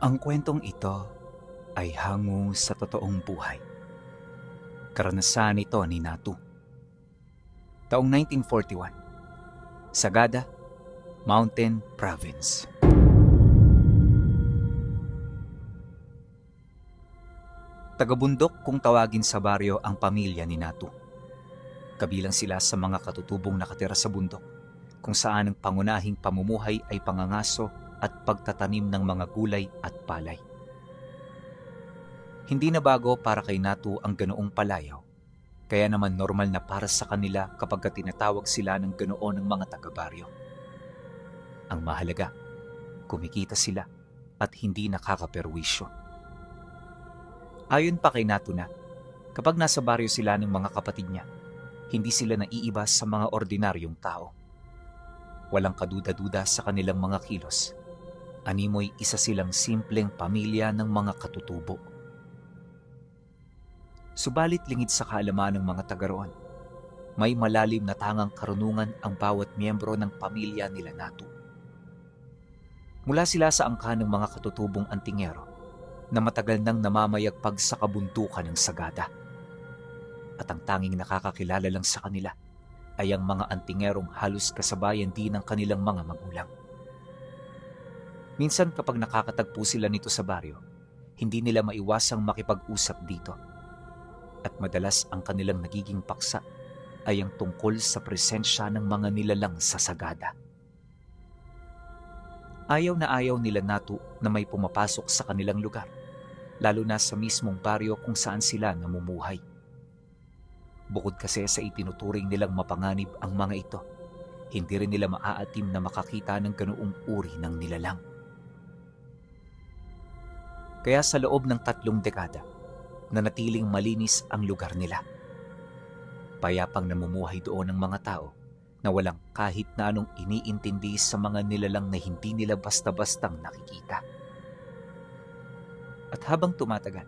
Ang kwentong ito ay hango sa totoong buhay. Karanasan ito ni Natu. Taong 1941, Sagada, Mountain Province. Tagabundok kung tawagin sa baryo ang pamilya ni Natu. Kabilang sila sa mga katutubong nakatira sa bundok, kung saan ang pangunahing pamumuhay ay pangangaso at pagtatanim ng mga gulay at palay. Hindi na bago para kay Natu ang ganoong palayaw, kaya naman normal na para sa kanila kapag tinatawag sila ng ganoon ng mga taga-baryo. Ang mahalaga, kumikita sila at hindi nakakaperwisyo. Ayon pa kay Natu na, kapag nasa baryo sila ng mga kapatid niya, hindi sila naiiba sa mga ordinaryong tao. Walang kaduda-duda sa kanilang mga kilos. Animoy isa silang simpleng pamilya ng mga katutubo. Subalit lingid sa kaalaman ng mga taga roon, may malalim na tangang karunungan ang bawat miyembro ng pamilya nila Natu. Mula sila sa angkan ng mga katutubong antingero na matagal nang namamayagpag sa kabundukan ng Sagada. At ang tanging nakakakilala lang sa kanila ay ang mga antingerong halos kasabayan din ng kanilang mga magulang. Minsan kapag nakakatagpo sila nito sa baryo, hindi nila maiwasang makipag-usap dito. At madalas ang kanilang nagiging paksa ay ang tungkol sa presensya ng mga nilalang sa Sagada. Ayaw na ayaw nila Natu na may pumapasok sa kanilang lugar, lalo na sa mismong baryo kung saan sila namumuhay. Bukod kasi sa itinuturing nilang mapanganib ang mga ito, hindi rin nila maaatim na makakita ng ganoong uri ng nilalang. Kaya sa loob ng 3 dekada, nanatiling malinis ang lugar nila. Payapang namumuhay doon ang mga tao na walang kahit na anong iniintindi sa mga nilalang na hindi nila basta-bastang nakikita. At habang tumatagal,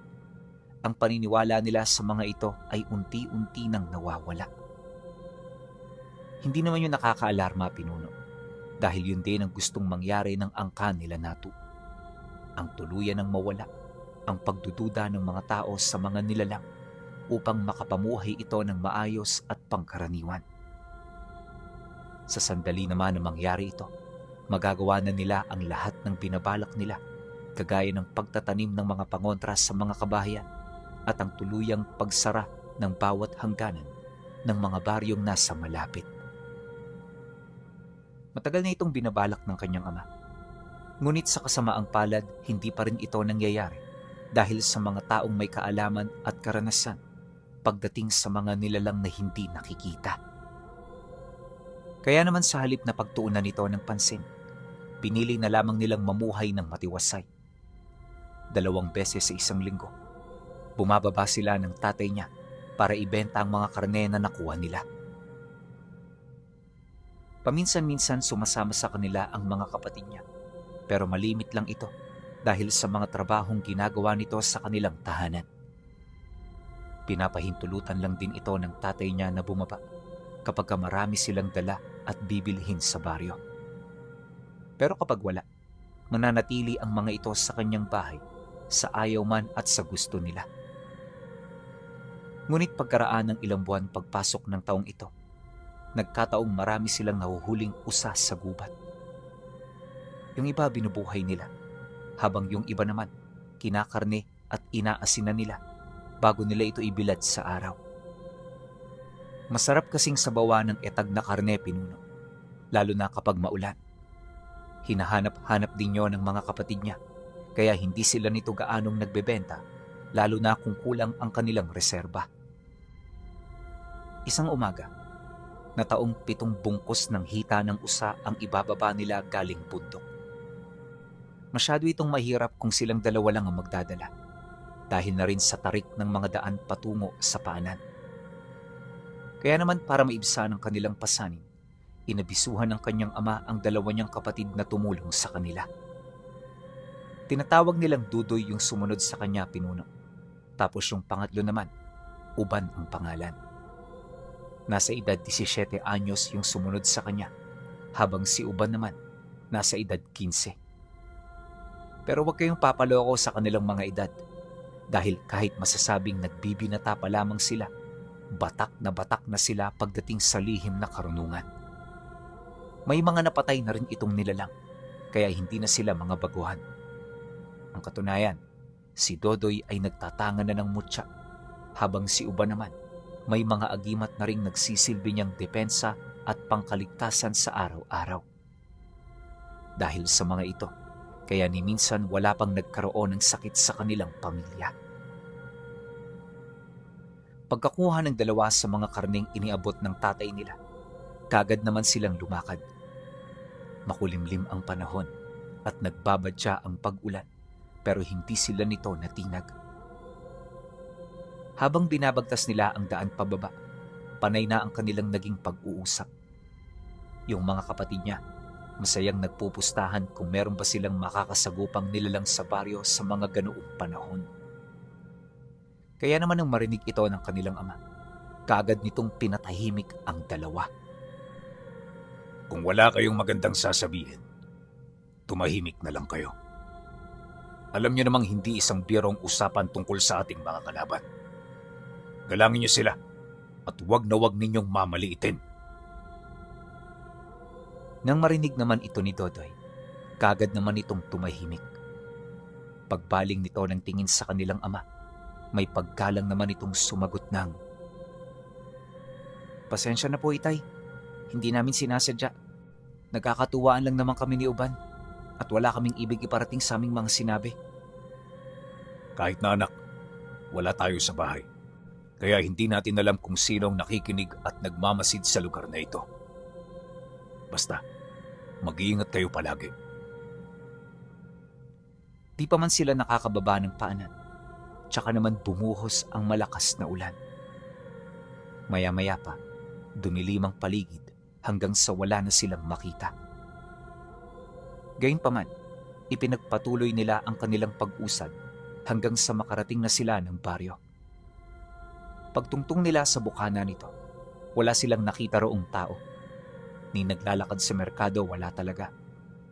ang paniniwala nila sa mga ito ay unti-unti nang nawawala. Hindi naman yun nakakaalarma, Pinuno, dahil yun din ang gustong mangyari ng angkan nila Natu. Ang tuluyan ng mawala ang pagdududa ng mga tao sa mga nilalang upang makapamuhay ito ng maayos at pangkaraniwan. Sa sandali naman na mangyari ito, magagawa na nila ang lahat ng binabalak nila, kagaya ng pagtatanim ng mga pangontra sa mga kabahayan at ang tuluyang pagsara ng bawat hangganan ng mga baryong nasa malapit. Matagal na itong binabalak ng kanyang ama. Ngunit sa kasamaang palad, hindi pa rin ito nangyayari dahil sa mga taong may kaalaman at karanasan pagdating sa mga nilalang na hindi nakikita. Kaya naman sa halip na pagtuunan nito ng pansin, pinili na lamang nilang mamuhay ng matiwasay. 2 beses sa isang linggo, bumababa sila ng tatay niya para ibenta ang mga karne na nakuha nila. Paminsan-minsan sumasama sa kanila ang mga kapatid niya, pero malimit lang ito dahil sa mga trabahong ginagawa nito sa kanilang tahanan. Pinapahintulutan lang din ito ng tatay niya na bumaba kapag marami silang dala at bibilhin sa baryo. Pero kapag wala, mananatili ang mga ito sa kanyang bahay sa ayaw man at sa gusto nila. Ngunit pagkaraan ng ilang buwan pagpasok ng taong ito, nagkataong marami silang nahuhuling usa sa gubat. Yung iba binubuhay nila, habang yung iba naman kinakarne at inaasinan nila bago nila ito ibilad sa araw. Masarap kasing sabawan ng etag na karne, Pinuno, lalo na kapag maulan. Hinahanap-hanap din yon ng mga kapatid niya, kaya hindi sila nito gaanong nagbebenta, lalo na kung kulang ang kanilang reserba. Isang umaga, na taong 7 bungkus ng hita ng usa ang ibababa nila galing bundok. Masyado itong mahirap kung silang dalawa lang ang magdadala, dahil na rin sa tarik ng mga daan patungo sa paanan. Kaya naman para maibsan ang kanilang pasanin, inabisuhan ng kanyang ama ang 2 niyang kapatid na tumulong sa kanila. Tinatawag nilang Dudoy yung sumunod sa kanya, Pinuno. Tapos yung pangatlo naman, Uban ang pangalan. Nasa edad 17 anyos yung sumunod sa kanya, habang si Uban naman nasa edad 15. Pero huwag kayong papaloko sa kanilang mga edad dahil kahit masasabing nagbibinata pa lamang sila, batak na sila pagdating sa lihim na karunungan. May mga napatay na rin itong nilalang, kaya hindi na sila mga baguhan. Ang katunayan, si Dodoy ay nagtatanga na ng mutya, habang si Uba naman may mga agimat na ring nagsisilbi niyang depensa at pangkaligtasan sa araw-araw. Dahil sa mga ito, kaya ni minsan wala pang nagkaroon ng sakit sa kanilang pamilya. Pagkakuha ng dalawa sa mga karneng iniabot ng tatay nila, kagad naman silang lumakad. Makulimlim ang panahon at nagbabadya ang pag-ulan, pero hindi sila nito natinag. Habang binabagtas nila ang daan pababa, panay na ang kanilang naging pag-uusap. Yung mga kapatid niya, masayang nagpupustahan kung meron ba silang makakasagupang nilalang sa baryo sa mga ganoong panahon. Kaya naman nang marinig ito ng kanilang ama, kaagad nitong pinatahimik ang dalawa. Kung wala kayong magandang sasabihin, tumahimik na lang kayo. Alam niyo namang hindi isang birong usapan tungkol sa ating mga kalaban. Galangin niyo sila at huwag na huwag ninyong mamaliitin. Nang marinig naman ito ni Dodoy, kagad naman itong tumahimik. Pagbaling nito ng tingin sa kanilang ama, may paggalang naman itong sumagot ng, "Pasensya na po, Itay. Hindi namin sinasadya. Nagkakatuwaan lang naman kami ni Uban at wala kaming ibig iparating sa aming mga sinabi." Kahit na anak, wala tayo sa bahay. Kaya hindi natin alam kung sinong nakikinig at nagmamasid sa lugar na ito. Basta, mag-iingat kayo palagi. Di pa man sila nakakababa ng paanan, tsaka naman bumuhos ang malakas na ulan. Maya-maya pa, dumilim ang paligid hanggang sa wala na silang makita. Gayunpaman, ipinagpatuloy nila ang kanilang pag-usad hanggang sa makarating na sila ng baryo. Pagtungtong nila sa bukana nito, wala silang nakita roong tao. Ni naglalakad sa merkado, wala talaga,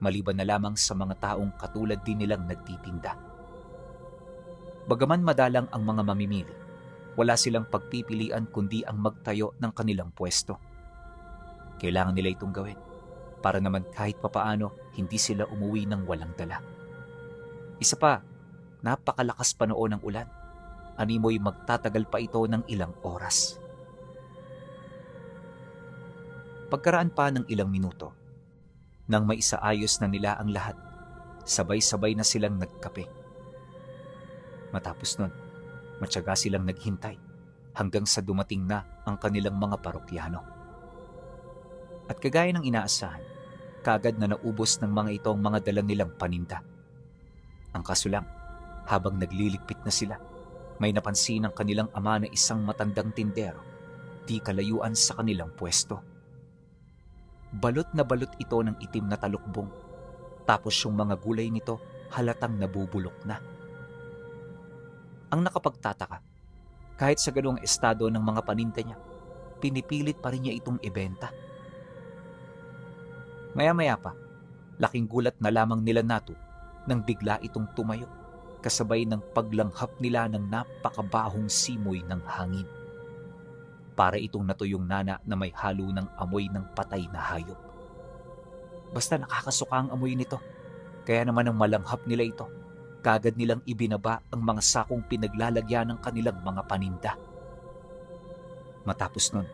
maliban na lamang sa mga taong katulad din nilang nagtitinda. Bagaman madalang ang mga mamimili, wala silang pagpipilian kundi ang magtayo ng kanilang pwesto. Kailangan nila itong gawin para naman kahit papaano hindi sila umuwi ng walang dala. Isa pa, napakalakas pa noon ng ulan. Animoy magtatagal pa ito ng ilang oras. Pagkaraan pa ng ilang minuto, nang maisaayos na nila ang lahat, sabay-sabay na silang nagkape. Matapos nun, matyaga silang naghintay hanggang sa dumating na ang kanilang mga parokyano. At kagaya ng inaasahan, kaagad na naubos ng mga ito ang mga dala nilang paninda. Ang kaso lang, habang nagliligpit na sila, may napansin ang kanilang ama na isang matandang tindero, di kalayuan sa kanilang pwesto. Balot na balot ito ng itim na talukbong, tapos yung mga gulay nito halatang nabubulok na. Ang nakapagtataka, kahit sa ganoong estado ng mga paninda niya, pinipilit pa rin niya itong ibenta. Maya-maya pa, laking gulat na lamang nila Natu nang bigla itong tumayo, kasabay ng paglanghap nila ng napakabahong simoy ng hangin. Para itong natuyong nana na may halo ng amoy ng patay na hayop. Basta nakakasuka ang amoy nito, kaya naman ang malanghap nila ito, kagad nilang ibinaba ang mga sakong pinaglalagyan ng kanilang mga paninda. Matapos nun,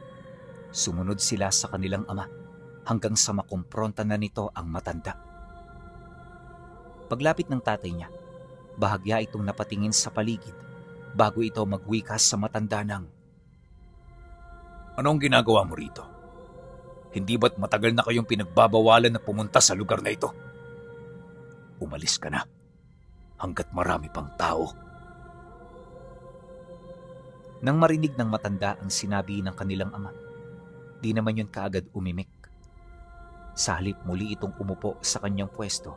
sumunod sila sa kanilang ama hanggang sa makumpronta na nito ang matanda. Paglapit ng tatay niya, bahagya itong napatingin sa paligid bago ito magwikas sa matanda ng, Anong ginagawa mo rito? Hindi ba't matagal na kayong pinagbabawalan na pumunta sa lugar na ito? Umalis ka na hanggat marami pang tao. Nang marinig ng matanda ang sinabi ng kanilang ama, di naman yun kaagad umimik. Sa halip muli itong umupo sa kanyang pwesto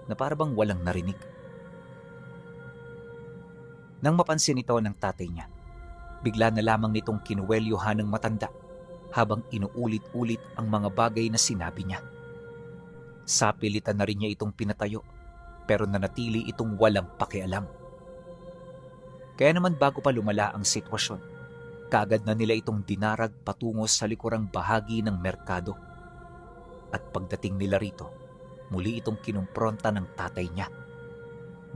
na parabang walang narinig. Nang mapansin ito ng tatay niya, bigla na lamang nitong kinuwelyohan ng matanda habang inuulit-ulit ang mga bagay na sinabi niya. Sapilitan na rin niya itong pinatayo pero nanatili itong walang pakialam. Kaya naman bago pa lumala ang sitwasyon, kaagad na nila itong dinarag patungo sa likurang bahagi ng merkado. At pagdating nila rito, muli itong kinumpronta ng tatay niya.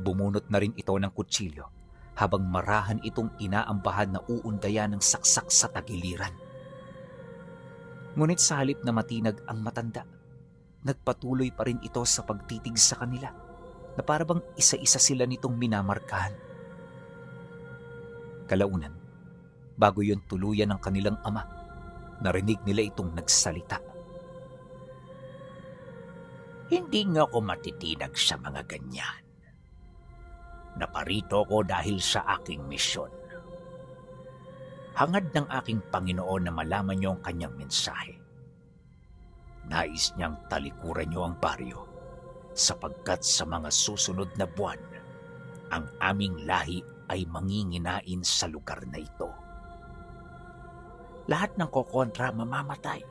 Bumunot na rin ito ng kutsilyo habang marahan itong inaambahan na uundayan ng saksak sa tagiliran. Ngunit sa halip na matinag ang matanda, nagpatuloy pa rin ito sa pagtitig sa kanila na parabang isa-isa sila nitong minamarkahan. Kalaunan, bago yun tuluyan ng kanilang ama, narinig nila itong nagsalita. Hindi nga ako matitinag sa mga ganyan. Naparito ko dahil sa aking misyon. Hangad ng aking Panginoon na malaman niyo ang kanyang mensahe. Nais niyang talikuran niyo ang baryo sapagkat sa mga susunod na buwan, ang aming lahi ay manginginain sa lugar na ito. Lahat ng kokontra mamamatay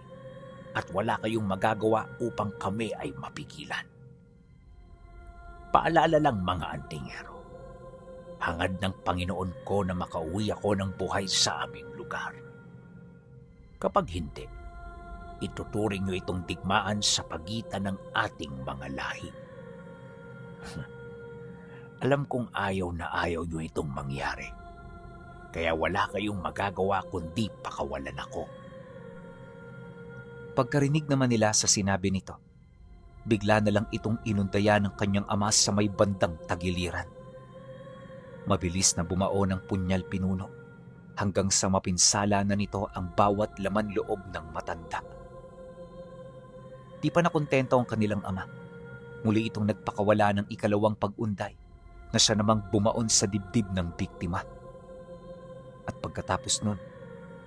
at wala kayong magagawa upang kami ay mapigilan. Paalala lang mga antingero, hangad ng Panginoon ko na makauwi ako ng buhay sa aming lugar. Kapag hindi, ituturing niyo itong digmaan sa pagitan ng ating mga lahi. Alam kong ayaw na ayaw niyo itong mangyari, kaya wala kayong magagawa kundi pakawalan ako. Pagkarinig naman nila sa sinabi nito, bigla na lang itong inundayan ng kanyang ama sa may bandang tagiliran. Mabilis na bumao ng punyal pinuno hanggang sa mapinsala na nito ang bawat laman loob ng matanda. Di pa nakontento ang kanilang ama. Muli itong nagpakawala ng ikalawang pag-unday na siya namang bumaon sa dibdib ng biktima. At pagkatapos nun,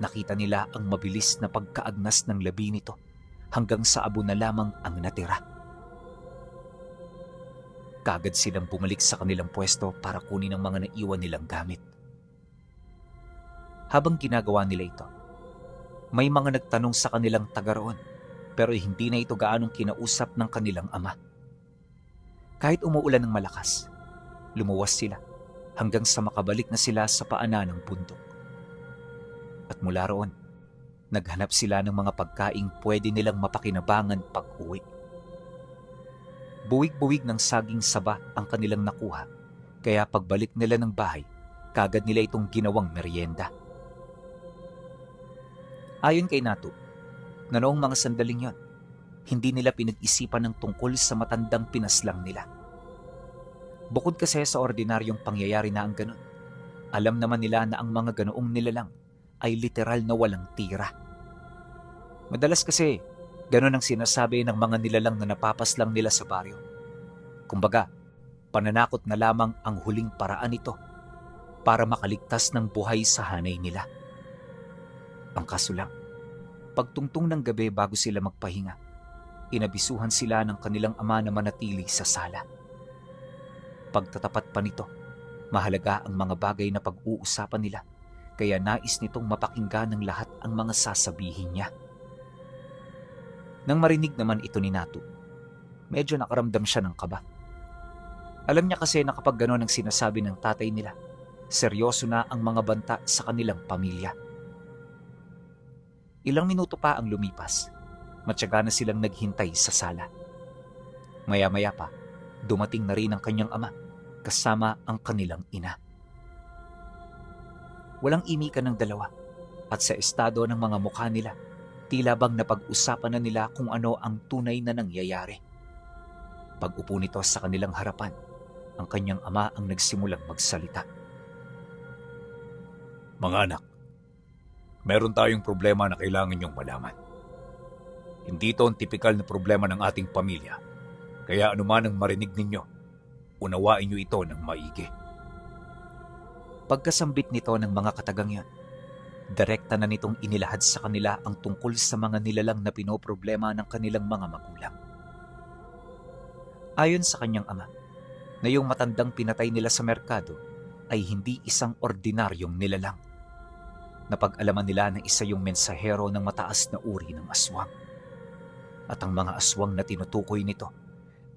nakita nila ang mabilis na pagkaagnas ng labi nito hanggang sa abo na lamang ang natira. Kaagad silang bumalik sa kanilang pwesto para kunin ang mga naiwan nilang gamit. Habang ginagawa nila ito, may mga nagtanong sa kanilang taga roon pero hindi na ito gaanong kinausap ng kanilang ama. Kahit umuulan ng malakas, lumuwas sila hanggang sa makabalik na sila sa paanan ng bundok. At mula roon, naghanap sila ng mga pagkaing pwede nilang mapakinabangan pag-uwi. Buwig-buwig ng saging saba ang kanilang nakuha, kaya pagbalik nila ng bahay, kagad nila itong ginawang merienda. Ayon kay Natu, na noong mga sandaling yon, hindi nila pinag-isipan ng tungkol sa matandang pinaslang nila. Bukod kasi sa ordinaryong pangyayari na ang ganun, alam naman nila na ang mga ganoong nilalang ay literal na walang tira. Madalas kasi, ganun ang sinasabi ng mga nilalang na napapaslang nila sa baryo. Kumbaga, pananakot na lamang ang huling paraan nito para makaligtas ng buhay sa hanay nila. Ang kaso lang, pagtungtong ng gabi bago sila magpahinga, inabisuhan sila ng kanilang ama na manatili sa sala. Pagtatapat pa nito, mahalaga ang mga bagay na pag-uusapan nila, kaya nais nitong mapakinggan ng lahat ang mga sasabihin niya. Nang marinig naman ito ni Natu, medyo nakaramdam siya ng kaba. Alam niya kasi na kapag gano'n ang sinasabi ng tatay nila, seryoso na ang mga banta sa kanilang pamilya. Ilang minuto pa ang lumipas, matyaga na silang naghintay sa sala. Maya-maya pa, dumating na rin ang kanyang ama, kasama ang kanilang ina. Walang imikan ng dalawa, at sa estado ng mga mukha nila, tila bang napag-usapan na nila kung ano ang tunay na nangyayari. Pag-upo nito sa kanilang harapan, ang kanyang ama ang nagsimulang magsalita. Mga anak, meron tayong problema na kailangan niyong malaman. Hindi ito ang tipikal na problema ng ating pamilya, kaya anuman ang marinig ninyo, unawain niyo ito ng maigi. Pagkasambit nito ng mga katagang yon, direkta na nitong inilahad sa kanila ang tungkol sa mga nilalang na pinoproblema ng kanilang mga magulang. Ayon sa kanyang ama, na yung matandang pinatay nila sa merkado ay hindi isang ordinaryong nilalang. Napag-alaman nila na isa yung mensahero ng mataas na uri ng aswang. At ang mga aswang na tinutukoy nito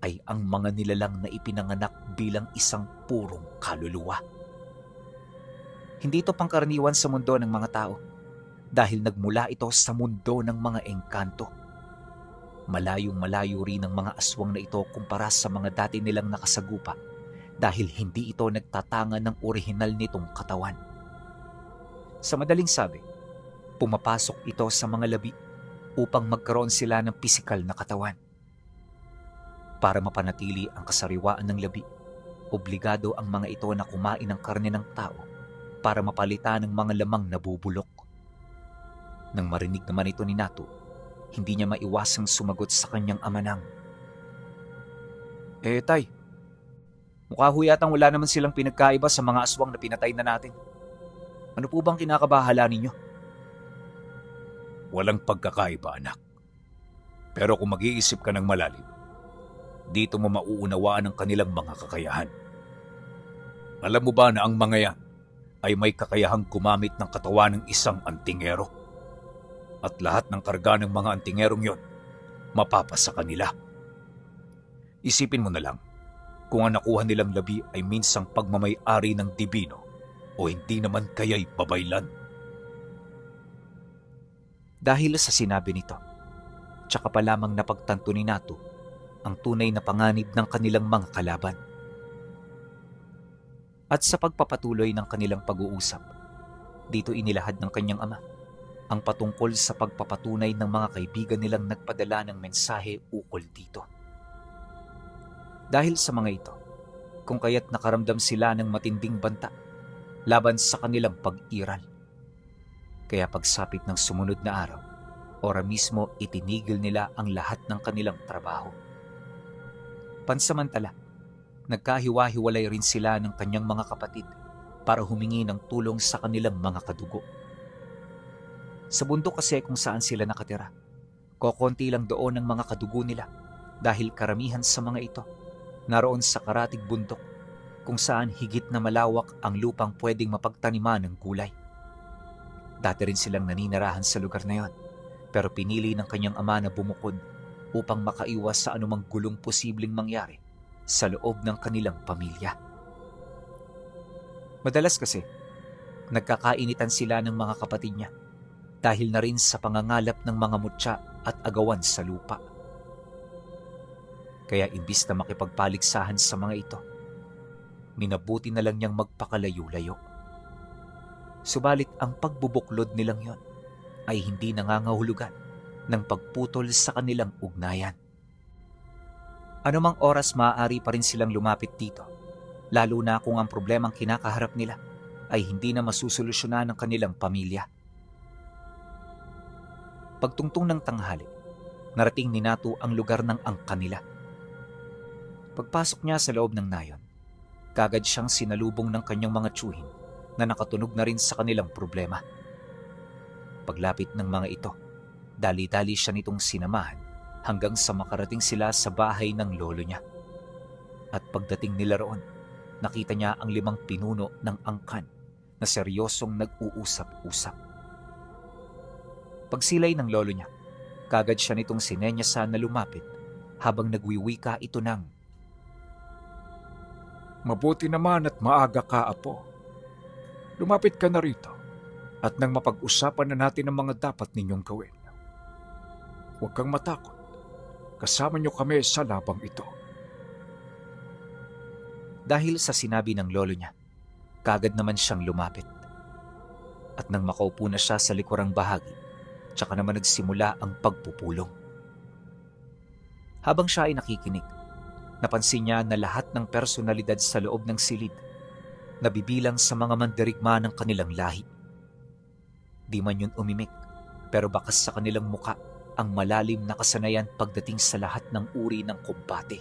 ay ang mga nilalang na ipinanganak bilang isang purong kaluluwa. Hindi ito pangkaraniwan sa mundo ng mga tao dahil nagmula ito sa mundo ng mga engkanto. Malayong malayo rin ang mga aswang na ito kumpara sa mga dati nilang nakasagupa dahil hindi ito nagtatanga ng orihinal nitong katawan. Sa madaling sabi, pumapasok ito sa mga labi upang magkaroon sila ng pisikal na katawan. Para mapanatili ang kasariwaan ng labi, obligado ang mga ito na kumain ng karne ng tao para mapalitan ng mga lamang nabubulok. Nang marinig naman ito ni Natu, hindi niya maiwasang sumagot sa kanyang ama nang, Tay, mukha ho yatang wala naman silang pinagkaiba sa mga aswang na pinatay na natin. Ano po bang kinakabahala ninyo? Walang pagkakaiba, anak. Pero kung mag-iisip ka ng malalim, dito mo mauunawaan ang kanilang mga kakayahan. Alam mo ba na ang mga yan ay may kakayahang gumamit ng katawan ng isang antingero? At lahat ng karga ng mga antingerong yon, mapapasa kanila. Isipin mo na lang, kung ang nakuha nilang labi ay minsang pagmamay-ari ng dibino o hindi naman kaya'y babaylan. Dahil sa sinabi nito, tsaka pa lamang napagtanto ni Natu ang tunay na panganib ng kanilang mga kalaban. At sa pagpapatuloy ng kanilang pag-uusap, dito inilahad ng kanyang ama ang patungkol sa pagpapatunay ng mga kaibigan nilang nagpadala ng mensahe ukol dito. Dahil sa mga ito, kung kaya't nakaramdam sila ng matinding banta laban sa kanilang pag-iral. Kaya pagsapit ng sumunod na araw, ora mismo itinigil nila ang lahat ng kanilang trabaho. Pansamantala, nagkahiwa-hiwalay rin sila ng kanyang mga kapatid para humingi ng tulong sa kanilang mga kadugo. Sa bundok kasi kung saan sila nakatira, kokonti lang doon ang mga kadugo nila dahil karamihan sa mga ito naroon sa karatig bundok kung saan higit na malawak ang lupang pwedeng mapagtaniman ng gulay. Dati rin silang naninirahan sa lugar na yon, pero pinili ng kanyang ama na bumukod upang makaiwas sa anumang gulong posibleng mangyari sa loob ng kanilang pamilya. Madalas kasi, nagkakainitan sila ng mga kapatid niya dahil na rin sa pangangalap ng mga mutya at agawan sa lupa. Kaya imbis na makipagpaligsahan sa mga ito, minabuti na lang niyang magpakalayo-layo. Subalit ang pagbubuklod nilang yon ay hindi nangangahulugan ng pagputol sa kanilang ugnayan. Anumang oras maaari pa rin silang lumapit dito, lalo na kung ang problemang kinakaharap nila ay hindi na masusolusyonan ng kanilang pamilya. Pagtungtong ng tanghali, narating ni Natu ang lugar ng angkan nila. Pagpasok niya sa loob ng nayon, kagad siyang sinalubong ng kanyang mga tiyuhin na nakatunog na rin sa kanilang problema. Paglapit ng mga ito, dali-dali siya nitong sinamahan hanggang sa makarating sila sa bahay ng lolo niya. At pagdating nila roon, nakita niya ang 5 pinuno ng angkan na seryosong nag-uusap-usap. Pagsilay ng lolo niya, kagad siya nitong sinenyasan na lumapit habang nagwiwika ito ng, Mabuti naman at maaga ka, apo. Lumapit ka na rito at nang mapag-usapan na natin ang mga dapat ninyong gawin. Huwag kang matakot. Kasama niyo kami sa labang ito. Dahil sa sinabi ng lolo niya, kagad naman siyang lumapit. At nang makaupo na siya sa likurang bahagi, tsaka naman nagsimula ang pagpupulong. Habang siya ay nakikinig, napansin niya na lahat ng personalidad sa loob ng silid nabibilang sa mga mandirigma ng kanilang lahi. Di man yun umimik, pero bakas sa kanilang muka ang malalim na kasanayan pagdating sa lahat ng uri ng kumbate.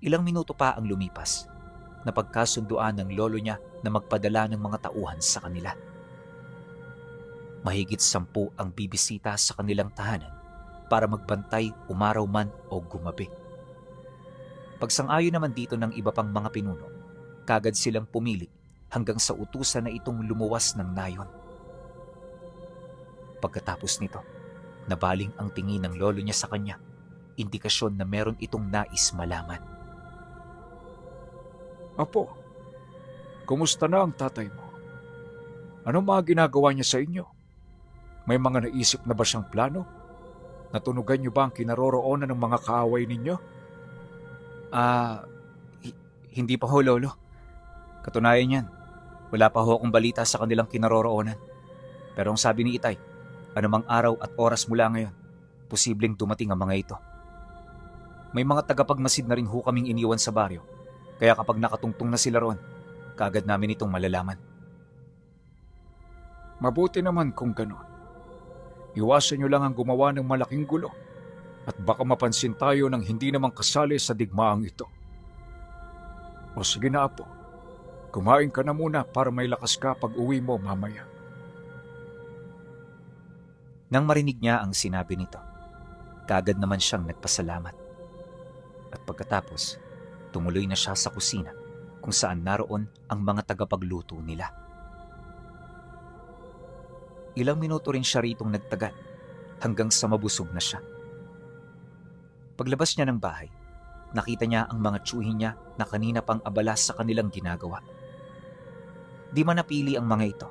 Ilang minuto pa ang lumipas, napagkasunduan ng lolo niya na magpadala ng mga tauhan sa kanila. Mahigit 10 ang bibisita sa kanilang tahanan para magbantay umaraw man o gumabi. Pagsang-ayon naman dito ng iba pang mga pinuno, kagad silang pumili hanggang sa utusan na itong lumuwas ng nayon. Pagkatapos nito, nabaling ang tingin ng lolo niya sa kanya indikasyon na meron itong nais malaman. Apo, kumusta na ang tatay mo? Ano mga ginagawa niya sa inyo? May mga naisip na ba siyang plano? Natunugan niyo ba ang kinaroroonan ng mga kaaway ninyo? Hindi pa ho, Lolo. Katunayan yan, wala pa ho akong balita sa kanilang kinaroroonan. Pero ang sabi ni Itay, anumang araw at oras mula ngayon, posibleng dumating ang mga ito. May mga tagapagmasid na rin ho kaming iniwan sa baryo, kaya kapag nakatungtong na sila roon, kaagad namin itong malalaman. Mabuti naman kung gano'n. Iwasan niyo lang ang gumawa ng malaking gulo at baka mapansin tayo ng hindi naman kasali sa digmaang ito. O sige na, Apo. Kumain ka na muna para may lakas ka pag uwi mo mamaya. Nang marinig niya ang sinabi nito, kaagad naman siyang nagpasalamat. At pagkatapos, tumuloy na siya sa kusina kung saan naroon ang mga tagapagluto nila. Ilang minuto rin siya ritong nagtagal hanggang sa mabusog na siya. Paglabas niya ng bahay, nakita niya ang mga tiyuhin niya na kanina pang abala sa kanilang ginagawa. Di man napili ang mga ito.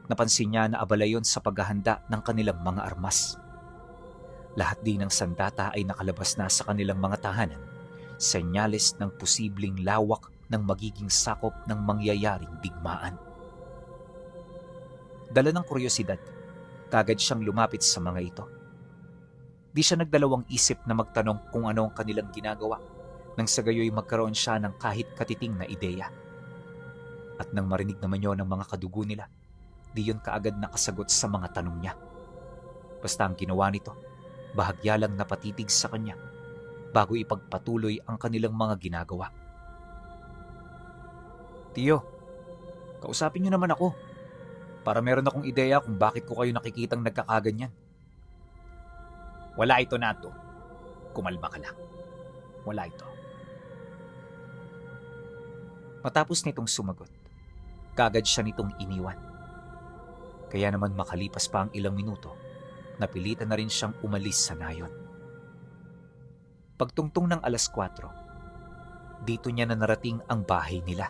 Napansin niya na abala yon sa paghahanda ng kanilang mga armas. Lahat din ng sandata ay nakalabas na sa kanilang mga tahanan, senyales ng posibleng lawak ng magiging sakop ng mangyayaring digmaan. Dala ng kuryosidad, kagad siyang lumapit sa mga ito. Di siya nagdalawang isip na magtanong kung ano ang kanilang ginagawa, nang sa gayoy magkaroon siya ng kahit katiting na ideya. At nang marinig naman yon ng mga kadugo nila, di yon kaagad nakasagot sa mga tanong niya. Basta ang ginawa nito, bahagya lang napatitig sa kanya bago ipagpatuloy ang kanilang mga ginagawa. Tiyo, kausapin niyo naman ako para meron akong ideya kung bakit ko kayo nakikitang nagkakaganyan. Wala ito, Nato. Kumalma ka lang. Wala ito. Matapos nitong sumagot, kaagad siya nitong iniwan. Kaya naman makalipas pa ang ilang minuto, napilitan na rin siyang umalis sa nayon. Pagtungtong ng 4:00, dito niya na narating ang bahay nila.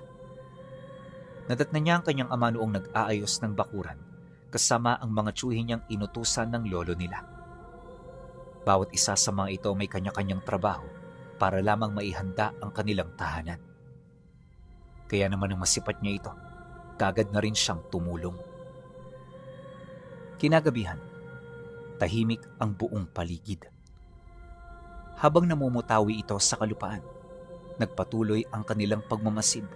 Nadatnan niya ang kanyang ama noong nag-aayos ng bakuran kasama ang mga tiyuhin niyang inutusan ng lolo nila. Bawat isa sa mga ito may kanya-kanyang trabaho para lamang maihanda ang kanilang tahanan. Kaya naman ang masipat niya ito, kagad na rin siyang tumulong. Kinagabihan, tahimik ang buong paligid. Habang namumutawi ito sa kalupaan, nagpatuloy ang kanilang pagmamasid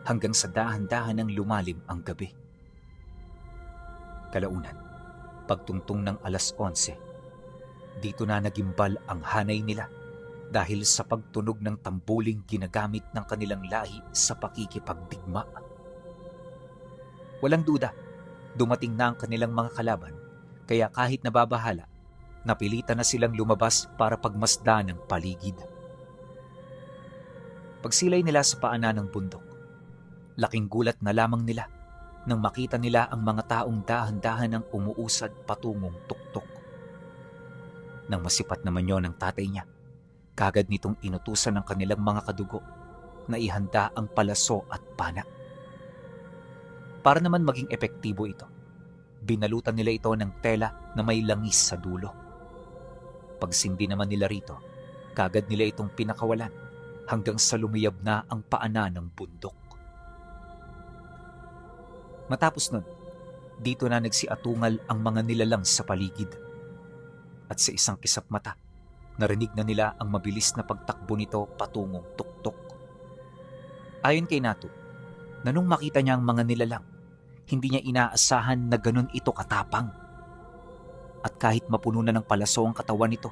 hanggang sa dahan-dahan ng lumalim ang gabi. Kalaunan, pagtungtong ng 11:00, dito na nagimbal ang hanay nila dahil sa pagtunog ng tambuling ginagamit ng kanilang lahi sa pakikipagdigma. Walang duda, dumating na ang kanilang mga kalaban, kaya kahit nababahala, napilitan na silang lumabas para pagmasdan ng paligid. Pagsilay nila sa paanan ng bundok, laking gulat na lamang nila nang makita nila ang mga taong dahan-dahan ang umuusad patungong tuktok. Nang masipat naman yon ng tatay niya, kagad nitong inutusan ng kanilang mga kadugo na ihanda ang palaso at pana. Para naman maging epektibo ito, binalutan nila ito ng tela na may langis sa dulo. Pagsindi naman nila rito, kagad nila itong pinakawalan hanggang sa lumiyab na ang paanan ng bundok. Matapos nun, dito na nagsiatungal ang mga nilalang sa paligid. At sa isang kisap mata, narinig na nila ang mabilis na pagtakbo nito patungong tuktok. Ayon kay Nato, na nung makita niya ang mga nilalang, hindi niya inaasahan na ganun ito katapang. At kahit mapuno na ng palaso ang katawan nito,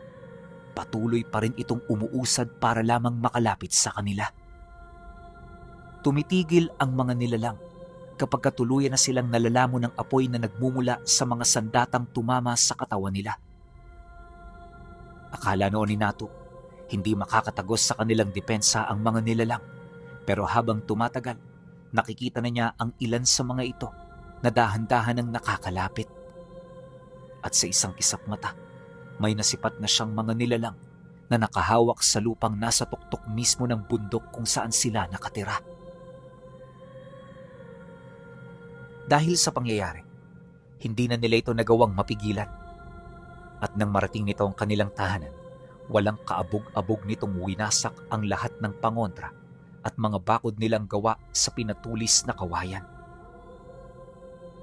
patuloy pa rin itong umuusad para lamang makalapit sa kanila. Tumitigil ang mga nilalang kapag katuluyan na silang nalalamo ng apoy na nagmumula sa mga sandatang tumama sa katawan nila. Akala noon ni Nato, hindi makakatagos sa kanilang depensa ang mga nilalang, pero habang tumatagal, nakikita na niya ang ilan sa mga ito na dahan-dahan ang nakakalapit. At sa isang kisap mata, may nasipat na siyang mga nilalang na nakahawak sa lupang nasa tuktok mismo ng bundok kung saan sila nakatira. Dahil sa pangyayari, hindi na nila ito nagawang mapigilan. At nang marating nito ang kanilang tahanan, walang kaabog-abog nitong winasak ang lahat ng pangontra at mga bakod nilang gawa sa pinatulis na kawayan.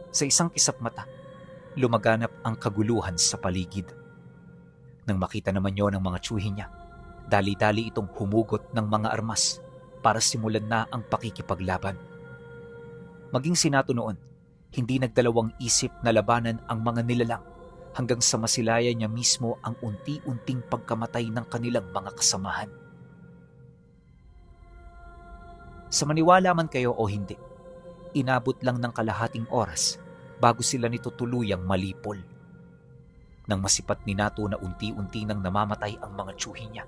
Sa isang kisap mata, lumaganap ang kaguluhan sa paligid. Nang makita naman yon ng mga tsuhin niya, dali-dali itong humugot ng mga armas para simulan na ang pakikipaglaban. Maging si Nato noon, hindi nagdalawang isip na labanan ang mga nilalang hanggang sa masilayan niya mismo ang unti-unting pagkamatay ng kanilang mga kasamahan. Sa maniwala man kayo o hindi, inabot lang ng kalahating oras bago sila nito tuluyang malipol. Nang masipat ni Nato na unti-unti nang namamatay ang mga tsuhin niya,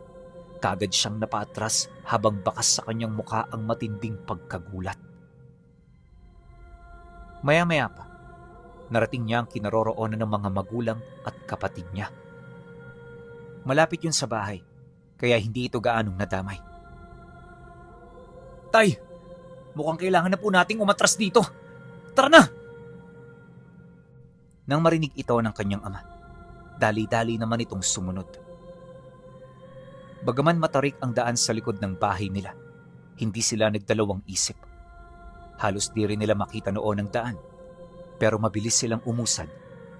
kaagad siyang napaatras habang bakas sa kanyang mukha ang matinding pagkagulat. Maya-maya pa, narating niya ang kinaroroonan ng mga magulang at kapatid niya. Malapit yun sa bahay, kaya hindi ito gaanong nadamay. "Tay, mukhang kailangan na po nating umatras dito. Tara na!" Nang marinig ito ng kanyang ama, dali-dali naman itong sumunod. Bagaman matarik ang daan sa likod ng bahay nila, hindi sila nagdalawang isip. Halos di rin nila makita noon ang daan, pero mabilis silang umusad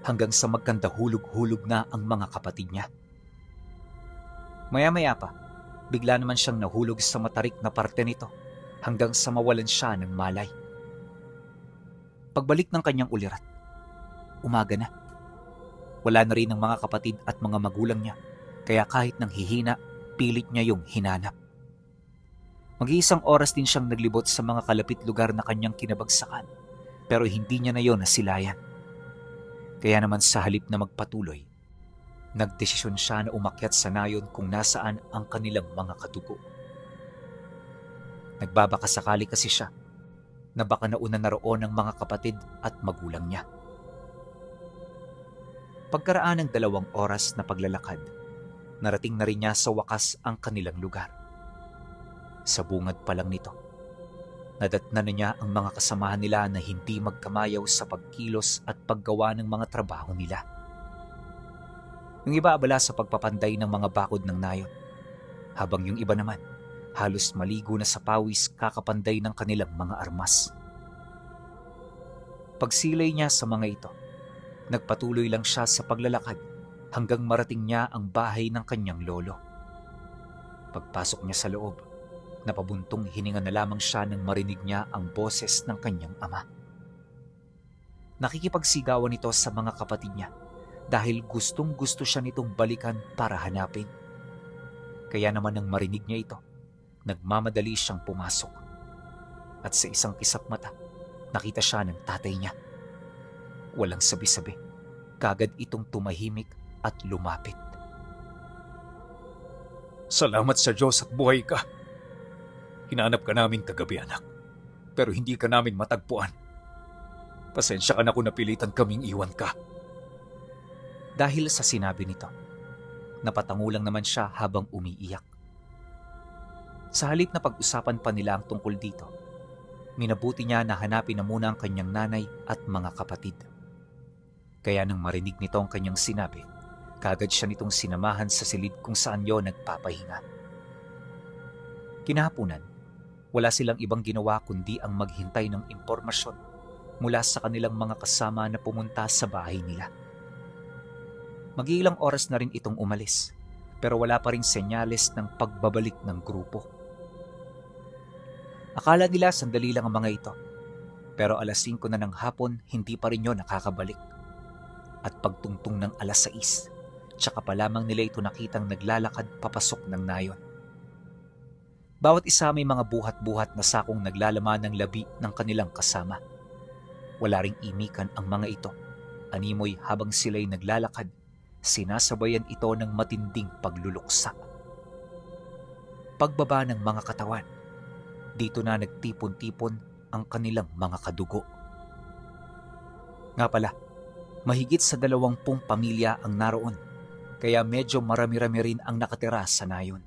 hanggang sa magkandahulog-hulog na ang mga kapatid niya. Maya-maya pa, bigla naman siyang nahulog sa matarik na parte nito hanggang sa mawalan siya ng malay. Pagbalik ng kanyang ulirat, umaga na. Wala na rin ang mga kapatid at mga magulang niya, kaya kahit nang hihina, pilit niya yung hinanap. Mag-iisang oras din siyang naglibot sa mga kalapit lugar na kanyang kinabagsakan, pero hindi niya na yon nasilayan. Kaya naman sa halip na magpatuloy, nagdesisyon siya na umakyat sa nayon kung nasaan ang kanilang mga kadugo. Nagbabakasakali kasi siya na baka nauna na roon ang mga kapatid at magulang niya. Pagkaraan ng 2 oras na paglalakad, narating na rin niya sa wakas ang kanilang lugar. Sa bungad pa lang nito, nadatnan na niya ang mga kasamahan nila na hindi magkamayaw sa pagkilos at paggawa ng mga trabaho nila. Yung iba abala sa pagpapanday ng mga bakod ng nayon, habang yung iba naman halos maligo na sa pawis kakapanday ng kanilang mga armas. Pagsilay niya sa mga ito, nagpatuloy lang siya sa paglalakad hanggang marating niya ang bahay ng kanyang lolo. Pagpasok niya sa loob, napabuntong hininga na lamang siya nang marinig niya ang boses ng kanyang ama. Nakikipagsigawan ito sa mga kapatid niya dahil gustong-gusto siya nitong balikan para hanapin. Kaya naman nang marinig niya ito, nagmamadali siyang pumasok. At sa isang kisap mata, nakita siya ng tatay niya. Walang sabi-sabi, kagad itong tumahimik at lumapit. Salamat sa Diyos at buhay ka. Hinanap ka namin kagabi, anak, pero hindi ka namin matagpuan. Pasensya ka na kung napilitan kaming iwan ka. Dahil sa sinabi nito, napatangulang naman siya habang umiiyak. Sa halip na pag-usapan pa nila ang tungkol dito, minabuti niya na hanapin na muna ang kanyang nanay at mga kapatid. Kaya nang marinig nito ang kanyang sinabi, kaagad siya nitong sinamahan sa silid kung saan yon nagpapahinga. Kinahaponan, wala silang ibang ginawa kundi ang maghintay ng impormasyon mula sa kanilang mga kasama na pumunta sa bahay nila. Mag-iilang oras na rin itong umalis, pero wala pa ring senyales ng pagbabalik ng grupo. Akala nila sandali lang ang mga ito, pero 5:00 na ng hapon hindi pa rin yun nakakabalik. At pagtungtong ng 6:00, tsaka pa lamang nila ito nakitang naglalakad papasok ng nayon. Bawat isa may mga buhat-buhat na sakong naglalaman ng labi ng kanilang kasama. Wala ring imikan ang mga ito. Animoy habang sila'y naglalakad, sinasabayan ito ng matinding pagluluksa. Pagbaba ng mga katawan, dito na nagtipon-tipon ang kanilang mga kadugo. Nga pala, mahigit sa 20 pamilya ang naroon kaya medyo marami-rami rin ang nakatira sa nayon.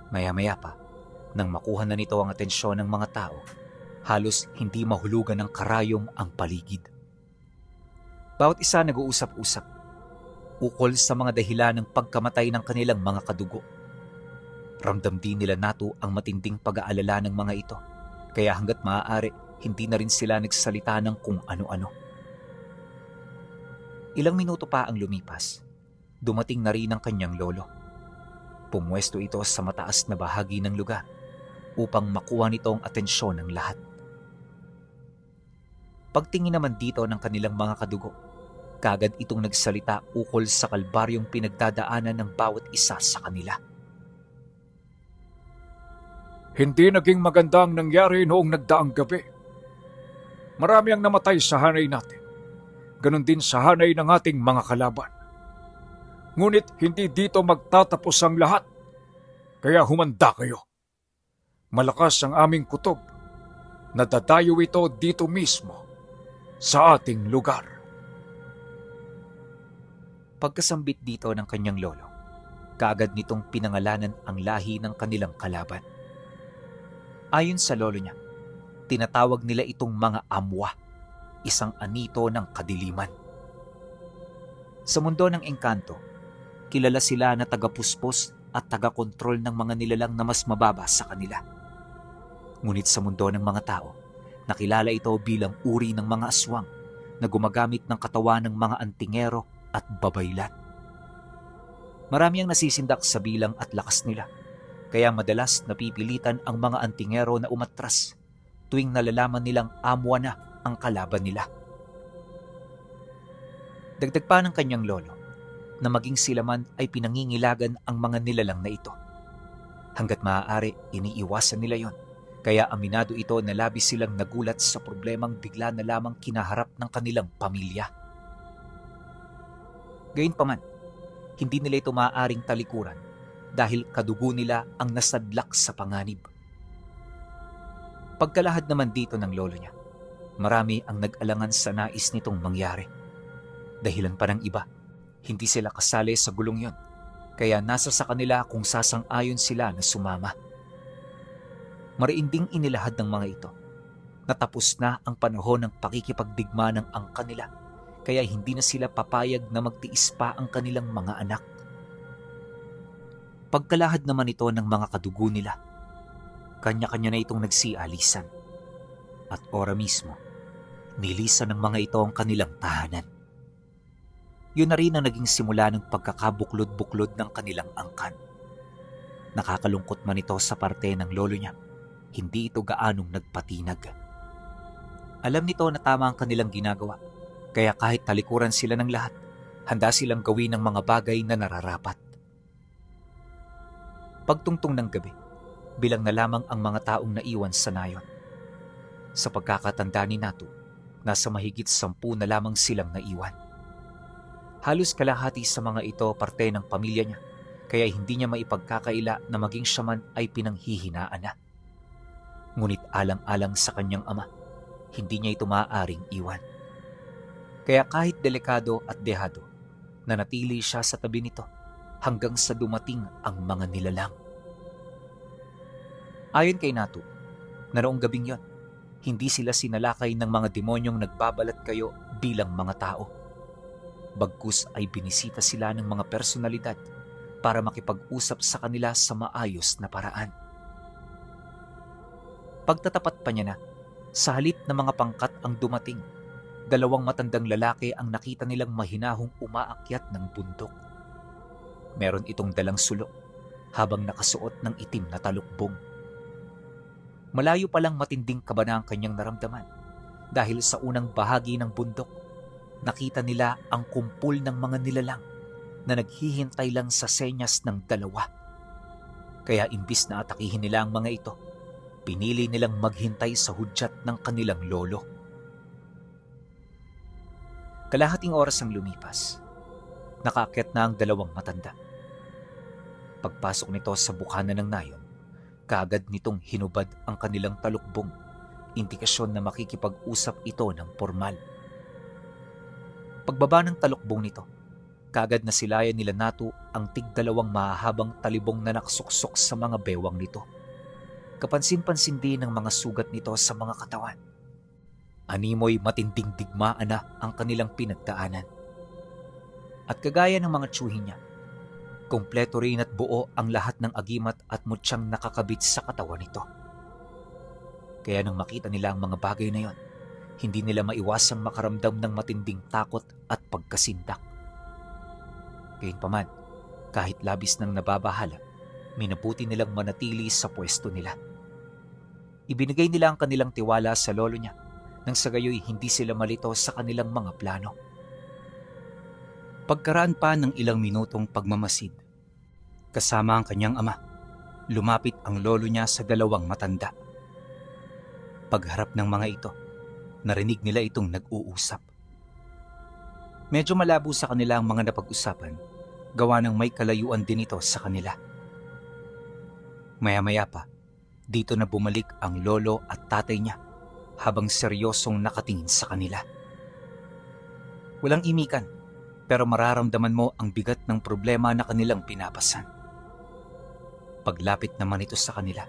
Maya-maya pa, nang makuha na nito ang atensyon ng mga tao, halos hindi mahulugan ng karayom ang paligid. Bawat isa nag-uusap-usap, ukol sa mga dahilan ng pagkamatay ng kanilang mga kadugo. Ramdam din nila Natu ang matinding pag-aalala ng mga ito, kaya hanggat maaari, hindi na rin sila nagsalita ng kung ano-ano. Ilang minuto pa ang lumipas, dumating na rin ang kanyang lolo. Pumwesto ito sa mataas na bahagi ng lugar upang makuha nito ang atensyon ng lahat. Pagtingin naman dito ng kanilang mga kadugo, kagad itong nagsalita ukol sa kalbaryong pinagdadaanan ng bawat isa sa kanila. Hindi naging maganda ang nangyari noong nagdaang gabi. Marami ang namatay sa hanay natin. Ganon din sa hanay ng ating mga kalaban. Ngunit hindi dito magtatapos ang lahat. Kaya humanda kayo. Malakas ang aming kutob. Nadadayo ito dito mismo sa ating lugar. Pagkasambit dito ng kanyang lolo, kaagad nitong pinangalanan ang lahi ng kanilang kalaban. Ayon sa lolo niya, tinatawag nila itong mga amwa, isang anito ng kadiliman. Sa mundo ng engkanto, kilala sila na tagapuspos at tagakontrol ng mga nilalang na mas mababa sa kanila. Ngunit sa mundo ng mga tao, nakilala ito bilang uri ng mga aswang na gumagamit ng katawan ng mga antingero at babaylan. Marami ang nasisindak sa bilang at lakas nila, kaya madalas napipilitan ang mga antingero na umatras tuwing nalalaman nilang amwa na ang kalaban nila. Dagdag pa ng kanyang lolo na maging sila man ay pinangingilagan ang mga nilalang na ito. Hanggat maaari, iniiwasan nila yon, kaya aminado ito na labis silang nagulat sa problemang bigla na lamang kinaharap ng kanilang pamilya. Gayunpaman, hindi nila ito maaaring talikuran dahil kadugo nila ang nasadlak sa panganib. Pagkalahad naman dito ng lolo niya, marami ang nag-alangan sa nais nitong mangyari. Dahilan pa ng iba, hindi sila kasali sa gulong yon, kaya nasa sa kanila kung sasang-ayon sila na sumama. Mariinding inilahad ng mga ito. Natapos na ang panahon ng pakikipagdigma ng angka nila, kaya hindi na sila papayag na magtiis pa ang kanilang mga anak. Pagkalahad naman ito ng mga kadugo nila, kanya-kanya na itong nagsialisan. At ora mismo, nilisan ng mga ito ang kanilang tahanan. Yun na rin ang naging simula ng pagkakabuklod-buklod ng kanilang angkan. Nakakalungkot man ito sa parte ng lolo niya, hindi ito gaanong nagpatinag. Alam nito na tama ang kanilang ginagawa, kaya kahit talikuran sila ng lahat, handa silang gawin ng mga bagay na nararapat. Pagtungtong ng gabi, bilang na lamang ang mga taong naiwan sa nayon. Sa pagkakatanda ni Natu, nasa mahigit 10 na lamang silang naiwan. Halos kalahati sa mga ito parte ng pamilya niya, kaya hindi niya maipagkakaila na maging siya man ay pinanghihinaan na. Ngunit alang-alang sa kanyang ama, hindi niya ito maaaring iwan. Kaya kahit delikado at dehado, nanatili siya sa tabi nito hanggang sa dumating ang mga nilalang. Ayon kay Natu, na noong gabing yon, hindi sila sinalakay ng mga demonyong nagbabalat kayo bilang mga tao. Bagkus ay binisita sila ng mga personalidad para makipag-usap sa kanila sa maayos na paraan. Pagtatapat pa niya na, sa halip na mga pangkat ang dumating, 2 matandang lalaki ang nakita nilang mahinahong umaakyat ng bundok. Meron itong dalang sulok habang nakasuot ng itim na talukbong. Malayo palang matinding kaba na ang kanyang naramdaman dahil sa unang bahagi ng bundok, nakita nila ang kumpul ng mga nilalang na naghihintay lang sa senyas ng 2. Kaya imbis na atakihin nila ang mga ito, pinili nilang maghintay sa hudyat ng kanilang lolo. Kalahating oras ang lumipas. Nakaakyat na ang 2 matanda. Pagpasok nito sa bukana ng nayon, kaagad nitong hinubad ang kanilang talukbong, indikasyon na makikipag-usap ito ng formal. Pagbaba ng talukbong nito, Kaagad na silayan nila Natu ang tig-dalawang mahahabang talibong na nakasuksok sa mga bewang nito. Kapansin-pansin din ng mga sugat nito sa mga katawan. Animoy matinding digmaan na ang kanilang pinagdaanan. At kagaya ng mga tsuhin niya, kompleto rin at buo ang lahat ng agimat at mutsyang nakakabit sa katawan nito. Kaya nang makita nila ang mga bagay na yon, hindi nila maiwasang makaramdam ng matinding takot at pagkasindak. Gayunpaman, kahit labis nang nababahala, minabuti nilang manatili sa pwesto nila. Ibinigay nila ang kanilang tiwala sa lolo niya nang sa gayoy hindi sila malito sa kanilang mga plano. Pagkaraan pa ng ilang minutong pagmamasid, kasama ang kanyang ama, lumapit ang lolo niya sa dalawang matanda. Pagharap ng mga ito, narinig nila itong nag-uusap. Medyo malabo sa kanila ang mga napag-usapan, gawa ng may kalayuan din ito sa kanila. Maya-maya pa, dito na bumalik ang lolo at tatay niya habang seryosong nakatingin sa kanila. Walang imikan, pero mararamdaman mo ang bigat ng problema na kanilang pinapasan. Paglapit naman ito sa kanila,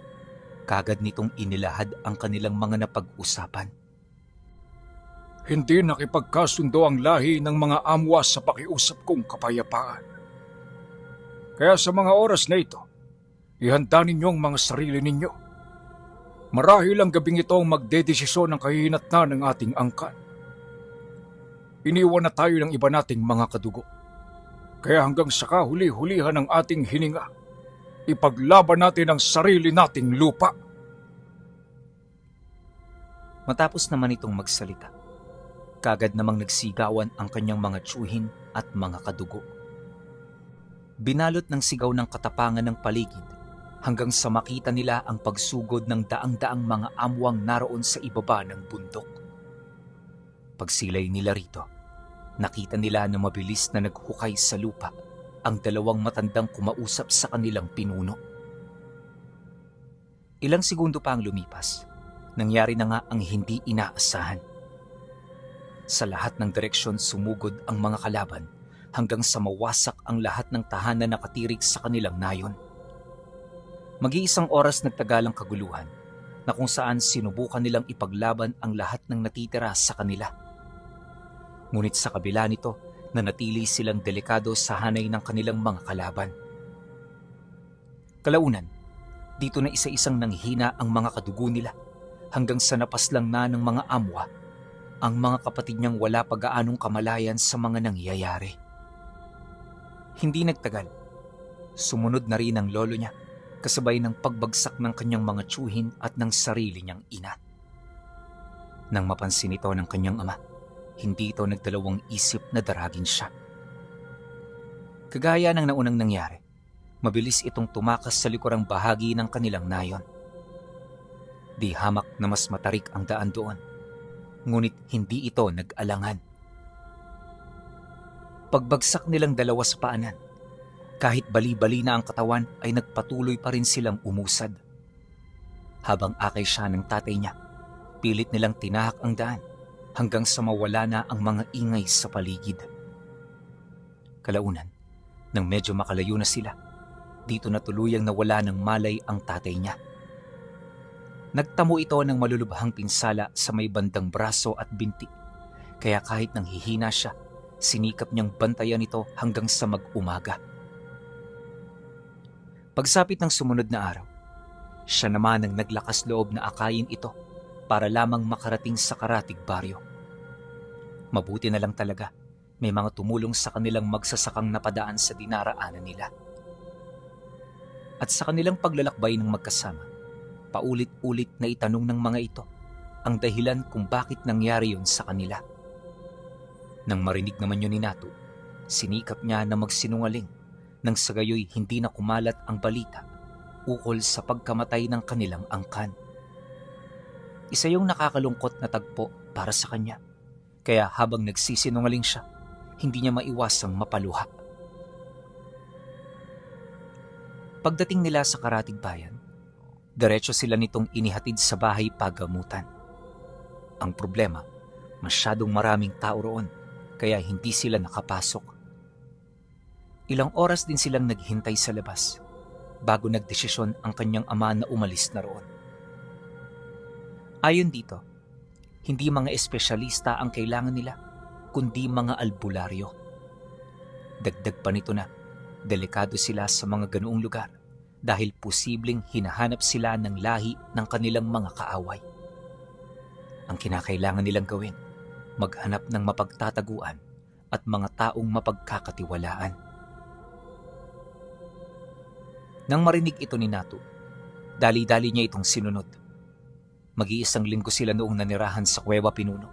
kagad nitong inilahad ang kanilang mga napag-usapan. Hindi nakipagkasundo ang lahi ng mga amwa sa pakiusap kong kapayapaan. Kaya sa mga oras na ito, ihanda ninyo ang mga sarili ninyo. Marahil ang gabing ito ang magdedesisyon ng kahinatnan ng ating angkan. Iniwan na tayo ng iba nating mga kadugo. Kaya hanggang sa kahuli-hulihan ng ating hininga, ipaglaban natin ang sarili nating lupa. Matapos naman itong magsalita, kagad namang nagsigawan ang kanyang mga tsuhin at mga kadugo. Binalot ng sigaw ng katapangan ng paligid hanggang sa makita nila ang pagsugod ng daang-daang mga amwang naroon sa ibaba ng bundok. Pagsilay nila rito, nakita nila na mabilis na naghukay sa lupa ang dalawang matandang kumausap sa kanilang pinuno. Ilang segundo pa ang lumipas, nangyari na nga ang hindi inaasahan. Sa lahat ng direksyon sumugod ang mga kalaban hanggang sa mawasak ang lahat ng tahanan na nakatirik sa kanilang nayon. Mag-iisang oras nagtagalang kaguluhan na kung saan sinubukan nilang ipaglaban ang lahat ng natitira sa kanila. Ngunit sa kabila nito, nanatili silang delikado sa hanay ng kanilang mga kalaban. Kalaunan, dito na isa-isang nanghina ang mga kadugo nila hanggang sa napaslang na ng mga amwa ang mga kapatid niyang wala pa gaanong kamalayan sa mga nangyayari. Hindi nagtagal, sumunod na rin ang lolo niya kasabay ng pagbagsak ng kanyang mga tsuhin at ng sarili niyang ina. Nang mapansin ito ng kanyang ama, hindi ito nagdalawang isip na daragin siya. Kagaya ng naunang nangyari, mabilis itong tumakas sa likurang bahagi ng kanilang nayon. Di hamak na mas matarik ang daan doon, ngunit hindi ito nag-alangan. Pagbagsak nilang dalawa sa paanan, kahit bali-bali na ang katawan ay nagpatuloy pa rin silang umusad. Habang akay siya ng tatay niya, pilit nilang tinahak ang daan hanggang sa mawala na ang mga ingay sa paligid. Kalaunan, nang medyo makalayo na sila, dito na tuluyang nawala ng malay ang tatay niya. Nagtamo ito ng malulubhang pinsala sa may bandang braso at binti, kaya kahit nang hihina siya, sinikap niyang bantayan ito hanggang sa mag-umaga. Pagsapit ng sumunod na araw, siya naman ang naglakas loob na akayin ito para lamang makarating sa karatig baryo. Mabuti na lang talaga, may mga tumulong sa kanilang magsasakang napadaan sa dinaraanan nila. At sa kanilang paglalakbay ng magkasama, paulit-ulit na itanong ng mga ito ang dahilan kung bakit nangyari yun sa kanila. Nang marinig naman yun ni Natu, sinikap niya na magsinungaling nang sa gayoy hindi na kumalat ang balita ukol sa pagkamatay ng kanilang angkan. Isa yung nakakalungkot na tagpo para sa kanya, kaya habang nagsisinungaling siya, hindi niya maiwasang mapaluha. Pagdating nila sa karatig bayan, diretso sila nitong inihatid sa bahay pagamutan. Ang problema, masyadong maraming tao roon, kaya hindi sila nakapasok. Ilang oras din silang naghintay sa labas bago nagdesisyon ang kanyang ama na umalis na roon. Ayon dito, hindi mga espesyalista ang kailangan nila, kundi mga albularyo. Dagdag pa nito na, delikado sila sa mga ganoong lugar dahil posibleng hinahanap sila ng lahi ng kanilang mga kaaway. Ang kinakailangan nilang gawin, maghanap ng mapagtataguan at mga taong mapagkakatiwalaan. Nang marinig ito ni Natu, dali-dali niya itong sinunod. Mag-iisang linggo sila noong nanirahan sa Kuweba Pinuno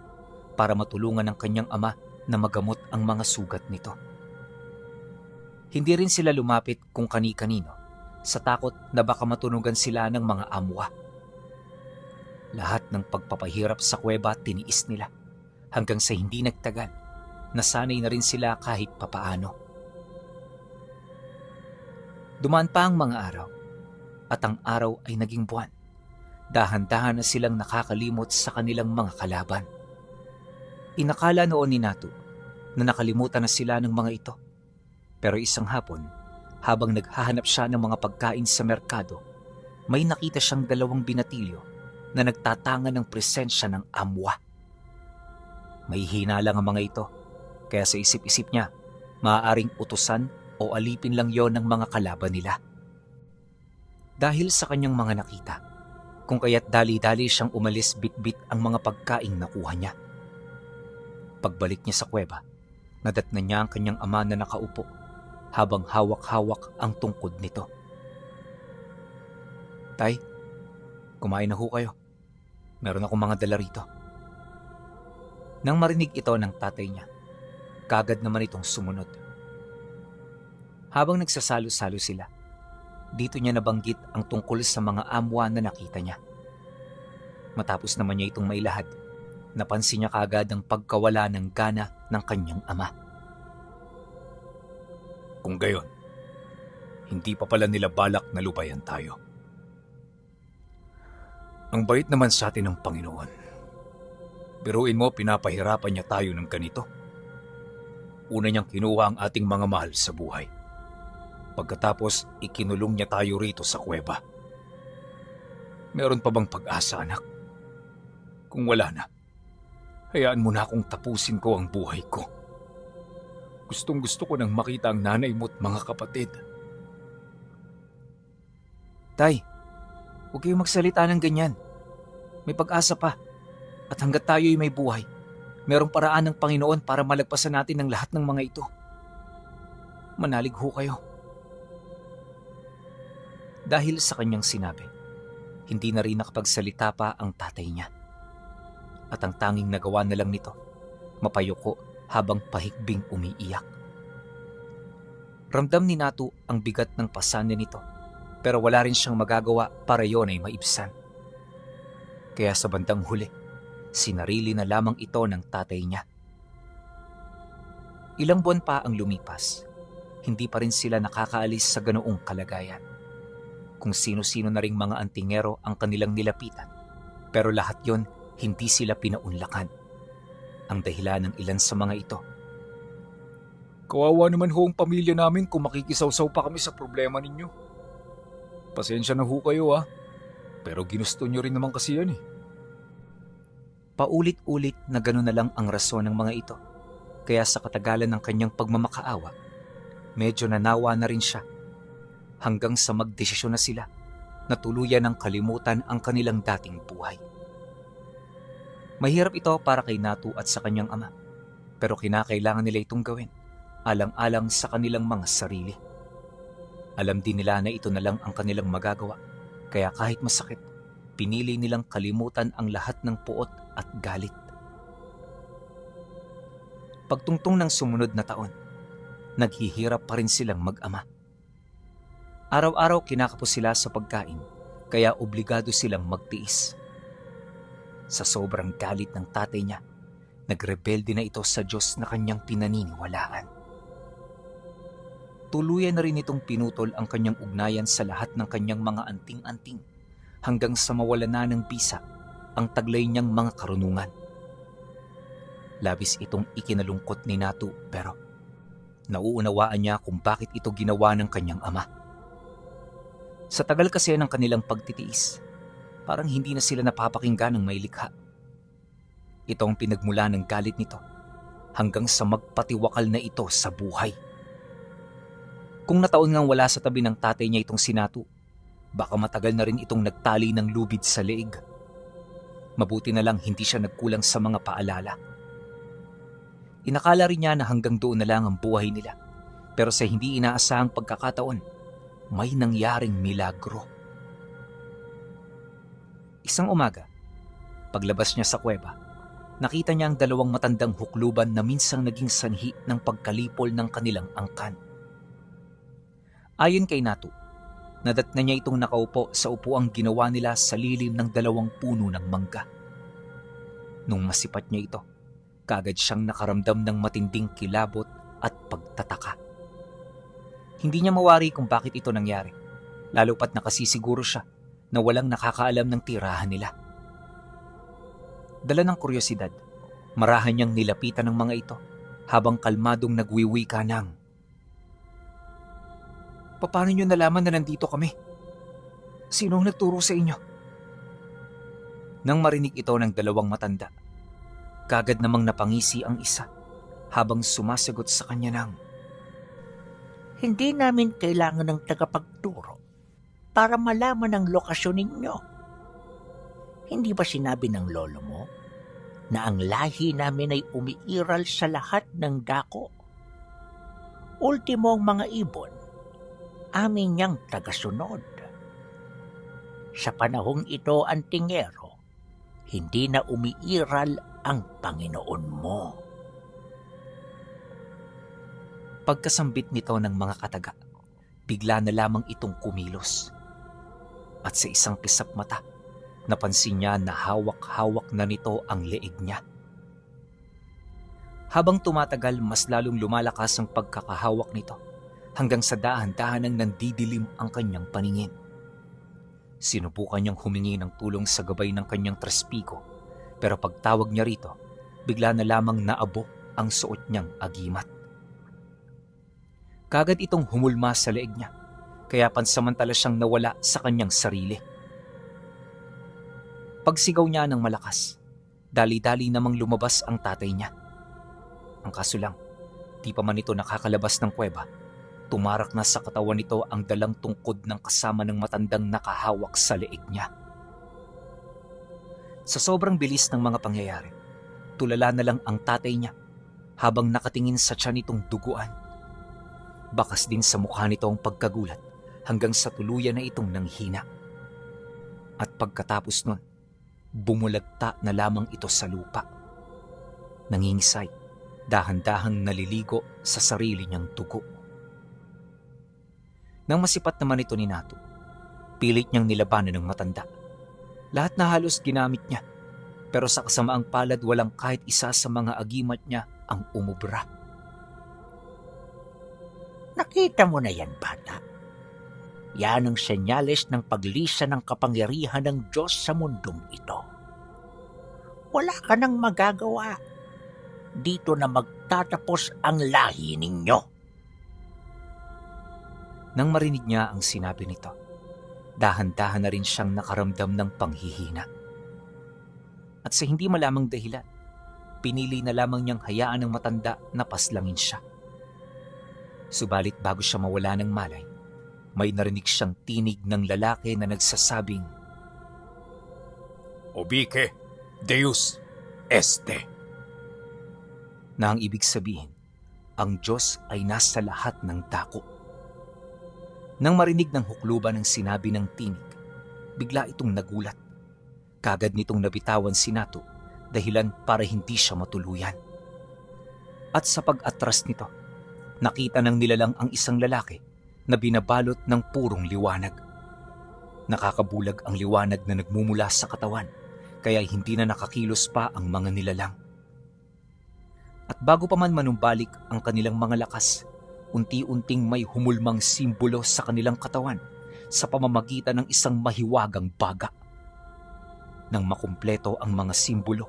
para matulungan ng kanyang ama na magamot ang mga sugat nito. Hindi rin sila lumapit kung kani-kanino sa takot na baka matunugan sila ng mga amwa. Lahat ng pagpapahirap sa kuweba tiniis nila hanggang sa hindi nagtagal, nasanay na rin sila kahit papaano. Dumaan pa ang mga araw at ang araw ay naging buwan. Dahan-dahan na silang nakakalimot sa kanilang mga kalaban. Inakala noon ni Natu na nakalimutan na sila ng mga ito. Pero isang hapon, habang naghahanap siya ng mga pagkain sa merkado, may nakita siyang 2 binatilyo na nagtatanga ng presensya ng amwa. May hina lang ang mga ito, kaya sa isip-isip niya, maaaring utusan o alipin lang yon ng mga kalaban nila. Dahil sa kanyang mga nakita, kung kaya't dali-dali siyang umalis bitbit ang mga pagkaing nakuha niya. Pagbalik niya sa kuweba, nadatnan niya ang kanyang ama na nakaupo habang hawak-hawak ang tungkod nito. "Tay, kumain na ho kayo. Meron akong mga dala rito." Nang marinig ito ng tatay niya, kagad naman itong sumunod. Habang nagsasalo-salo sila, dito niya nabanggit ang tungkol sa mga amwa na nakita niya. Matapos naman niya itong mailahad, napansin niya kaagad ang pagkawala ng gana ng kanyang ama. Kung gayon, hindi pa pala nila balak na lubayan tayo. Ang bait naman sa atin ng Panginoon. Biruin mo, pinapahirapan niya tayo ng ganito. Una niyang kinuha ang ating mga mahal sa buhay. Pagkatapos, ikinulong niya tayo rito sa kuweba. Meron pa bang pag-asa, anak? Kung wala na, hayaan mo na akong tapusin ko ang buhay ko. Gustong-gusto ko nang makita ang nanay mo at mga kapatid. "Tay, huwag kayong magsalita ng ganyan. May pag-asa pa. At hanggat tayo'y may buhay, merong paraan ng Panginoon para malagpasan natin ang lahat ng mga ito. Manalig ho kayo." Dahil sa kanyang sinabi, hindi na rin nakapagsalita pa ang tatay niya. At ang tanging nagawa na lang nito, mapayuko habang pahigbing umiiyak. Ramdam ni Natu ang bigat ng pasanin nito, pero wala rin siyang magagawa para yon ay maibsan. Kaya sa bandang huli, sinarili na lamang ito ng tatay niya. Ilang buwan pa ang lumipas, hindi pa rin sila nakakaalis sa ganoong kalagayan. Kung sino-sino na ring mga antingero ang kanilang nilapitan, pero lahat yon hindi sila pinaunlakan. Ang dahilan ng ilan sa mga ito, Kawawa naman ho ang pamilya namin kung makikisawsaw pa kami sa problema ninyo. Pasensya na ho kayo pero ginusto nyo rin naman kasi yan . paulit-ulit na gano'n na lang ang rason ng mga ito. Kaya sa katagalan ng kanyang pagmamakaawa, medyo nanawa na rin siya. Hanggang sa magdesisyon na sila na tuluyan ng kalimutan ang kanilang dating buhay. Mahirap ito para kay Natu at sa kanyang ama, pero kinakailangan nila itong gawin, alang-alang sa kanilang mga sarili. Alam din nila na ito na lang ang kanilang magagawa, kaya kahit masakit, pinili nilang kalimutan ang lahat ng puot at galit. Pagtungtong ng sumunod na taon, naghihirap pa rin silang mag-ama. Araw-araw kinakapos sila sa pagkain, kaya obligado silang magtiis. Sa sobrang galit ng tatay niya, nagrebelde na ito sa Diyos na kanyang pinaniniwalaan. Tuluyan na rin itong pinutol ang kanyang ugnayan sa lahat ng kanyang mga anting-anting hanggang sa mawala na ng bisa ang taglay niyang mga karunungan. Labis itong ikinalungkot ni Natu, pero Nauunawaan niya kung bakit ito ginawa ng kanyang ama. Sa tagal kasi ng kanilang pagtitiis, parang hindi na sila napapakinggan ng may likha. Ito ang pinagmula ng galit nito hanggang sa magpatiwakal na ito sa buhay. Kung nataon ngang wala sa tabi ng tatay niya itong si Natu, baka matagal na rin itong nagtali ng lubid sa leeg. Mabuti na lang hindi siya nagkulang sa mga paalala. Inakala rin niya na hanggang doon na lang ang buhay nila, pero sa hindi inaasahang pagkakataon, may nangyaring milagro. Isang umaga, paglabas niya sa kuweba, nakita niya ang dalawang matandang hukluban na minsang naging sanhi ng pagkalipol ng kanilang angkan. Ayon kay Natu, nadatna niya itong nakaupo sa upuang ginawa nila sa lilim ng dalawang puno ng mangga. Nung masipat niya ito, kaagad siyang nakaramdam ng matinding kilabot at pagtataka. Hindi niya mawari kung bakit ito nangyari, lalo pat nakasisiguro siya na walang nakakaalam ng tirahan nila. Dala ng kuryosidad, marahan niyang nilapitan ng mga ito habang kalmadong nagwiwika ng, "Paano niyo nalaman na nandito kami? Sinong nagturo sa inyo?" Nang marinig ito ng dalawang matanda, kagad namang napangisi ang isa habang sumasagot sa kanya ng, Hindi namin kailangan ng tagapagturo para malaman ang lokasyon ninyo. Hindi ba sinabi ng lolo mo na ang lahi namin ay umiiral sa lahat ng dako? Ultimo ang mga ibon, amin niyang tagasunod. Sa panahong ito, Antingero, hindi na umiiral ang Panginoon mo. Pagkasambit nito ng mga kataga, bigla na lamang itong kumilos. At sa isang kisap mata, napansin niya na hawak-hawak na nito ang leeg niya. Habang tumatagal, mas lalong lumalakas ang pagkakahawak nito hanggang sa dahan-dahanang nandidilim ang kanyang paningin. Sinubukan niyang humingi ng tulong sa gabay ng kanyang trespiko, pero pagtawag niya rito, bigla na lamang naabo ang suot niyang agimat. Kagad itong humulma sa leeg niya, kaya pansamantala siyang nawala sa kanyang sarili. Pagsigaw niya ng malakas, dali-dali namang lumabas ang tatay niya. Ang kaso lang, di pa man ito nakakalabas ng kuweba, tumarak na sa katawan nito ang dalang tungkod ng kasama ng matandang nakahawak sa leeg niya. Sa sobrang bilis ng mga pangyayari, tulala na lang ang tatay niya habang nakatingin sa tiyan nitong duguan. Bakas din sa mukha nito ang pagkagulat hanggang sa tuluyan na itong nanghina. At pagkatapos nun, bumulagta na lamang ito sa lupa. Nangingisay, dahan-dahang naliligo sa sarili niyang dugo. Nang masipat naman ito ni Natu, pilit niyang nilabanan ng matanda. Lahat na halos ginamit niya, pero sa kasamaang palad walang kahit isa sa mga agimat niya ang umubra. Nakita mo na yan, bata. Yan ang senyales ng paglisa ng kapangyarihan ng Diyos sa mundong ito. Wala ka nang magagawa. Dito na magtatapos ang lahi ninyo. Nang marinig niya ang sinabi nito, dahan-dahan na rin siyang nakaramdam ng panghihina. At sa hindi malamang dahilan, pinili na lamang niyang hayaan ng matanda na paslangin siya. Subalit bago siya mawala ng malay, may narinig siyang tinig ng lalaki na nagsasabing, Ubique Deus este. na ang ibig sabihin, ang Diyos ay nasa lahat ng dako. Nang marinig ng hukluban ang sinabi ng tinig, bigla itong nagulat. Kagad nitong nabitawan si Natu dahilan para hindi siya matuluyan. At sa pag-atras nito, nakita ng nilalang ang isang lalaki na binabalot ng purong liwanag. Nakakabulag ang liwanag na nagmumula sa katawan, kaya hindi na nakakilos pa ang mga nilalang. At bago pa man manumbalik ang kanilang mga lakas, unti-unting may humulmang simbolo sa kanilang katawan sa pamamagitan ng isang mahiwagang baga. Nang makumpleto ang mga simbolo,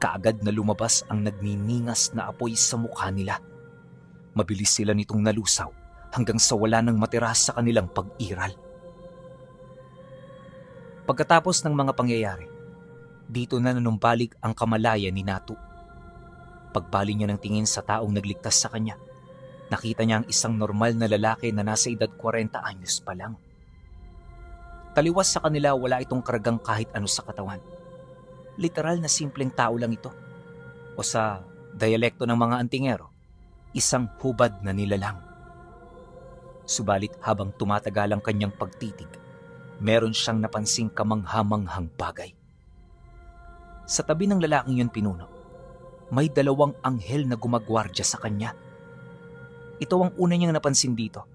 kaagad na lumabas ang nagniningas na apoy sa mukha nila. Mabilis sila nitong nalusaw hanggang sa wala nang matira sa kanilang pag-iral. Pagkatapos ng mga pangyayari, dito na nanumbalik ang kamalayan ni Natu. Pagbali niya ng tingin sa taong nagligtas sa kanya, nakita niya ang isang normal na lalaki na nasa edad 40 anyos pa lang. Taliwas sa kanila, wala itong karagang kahit ano sa katawan. Literal na simpleng tao lang ito. O sa dialekto ng mga antingero, isang hubad na nilalang. Subalit habang tumatagal ang kanyang pagtitig, meron siyang napansing kamanghamanghang bagay. Sa tabi ng lalaking yun pinuno, may 2 anghel na gumagwardya sa kanya. Ito ang una niyang napansin dito,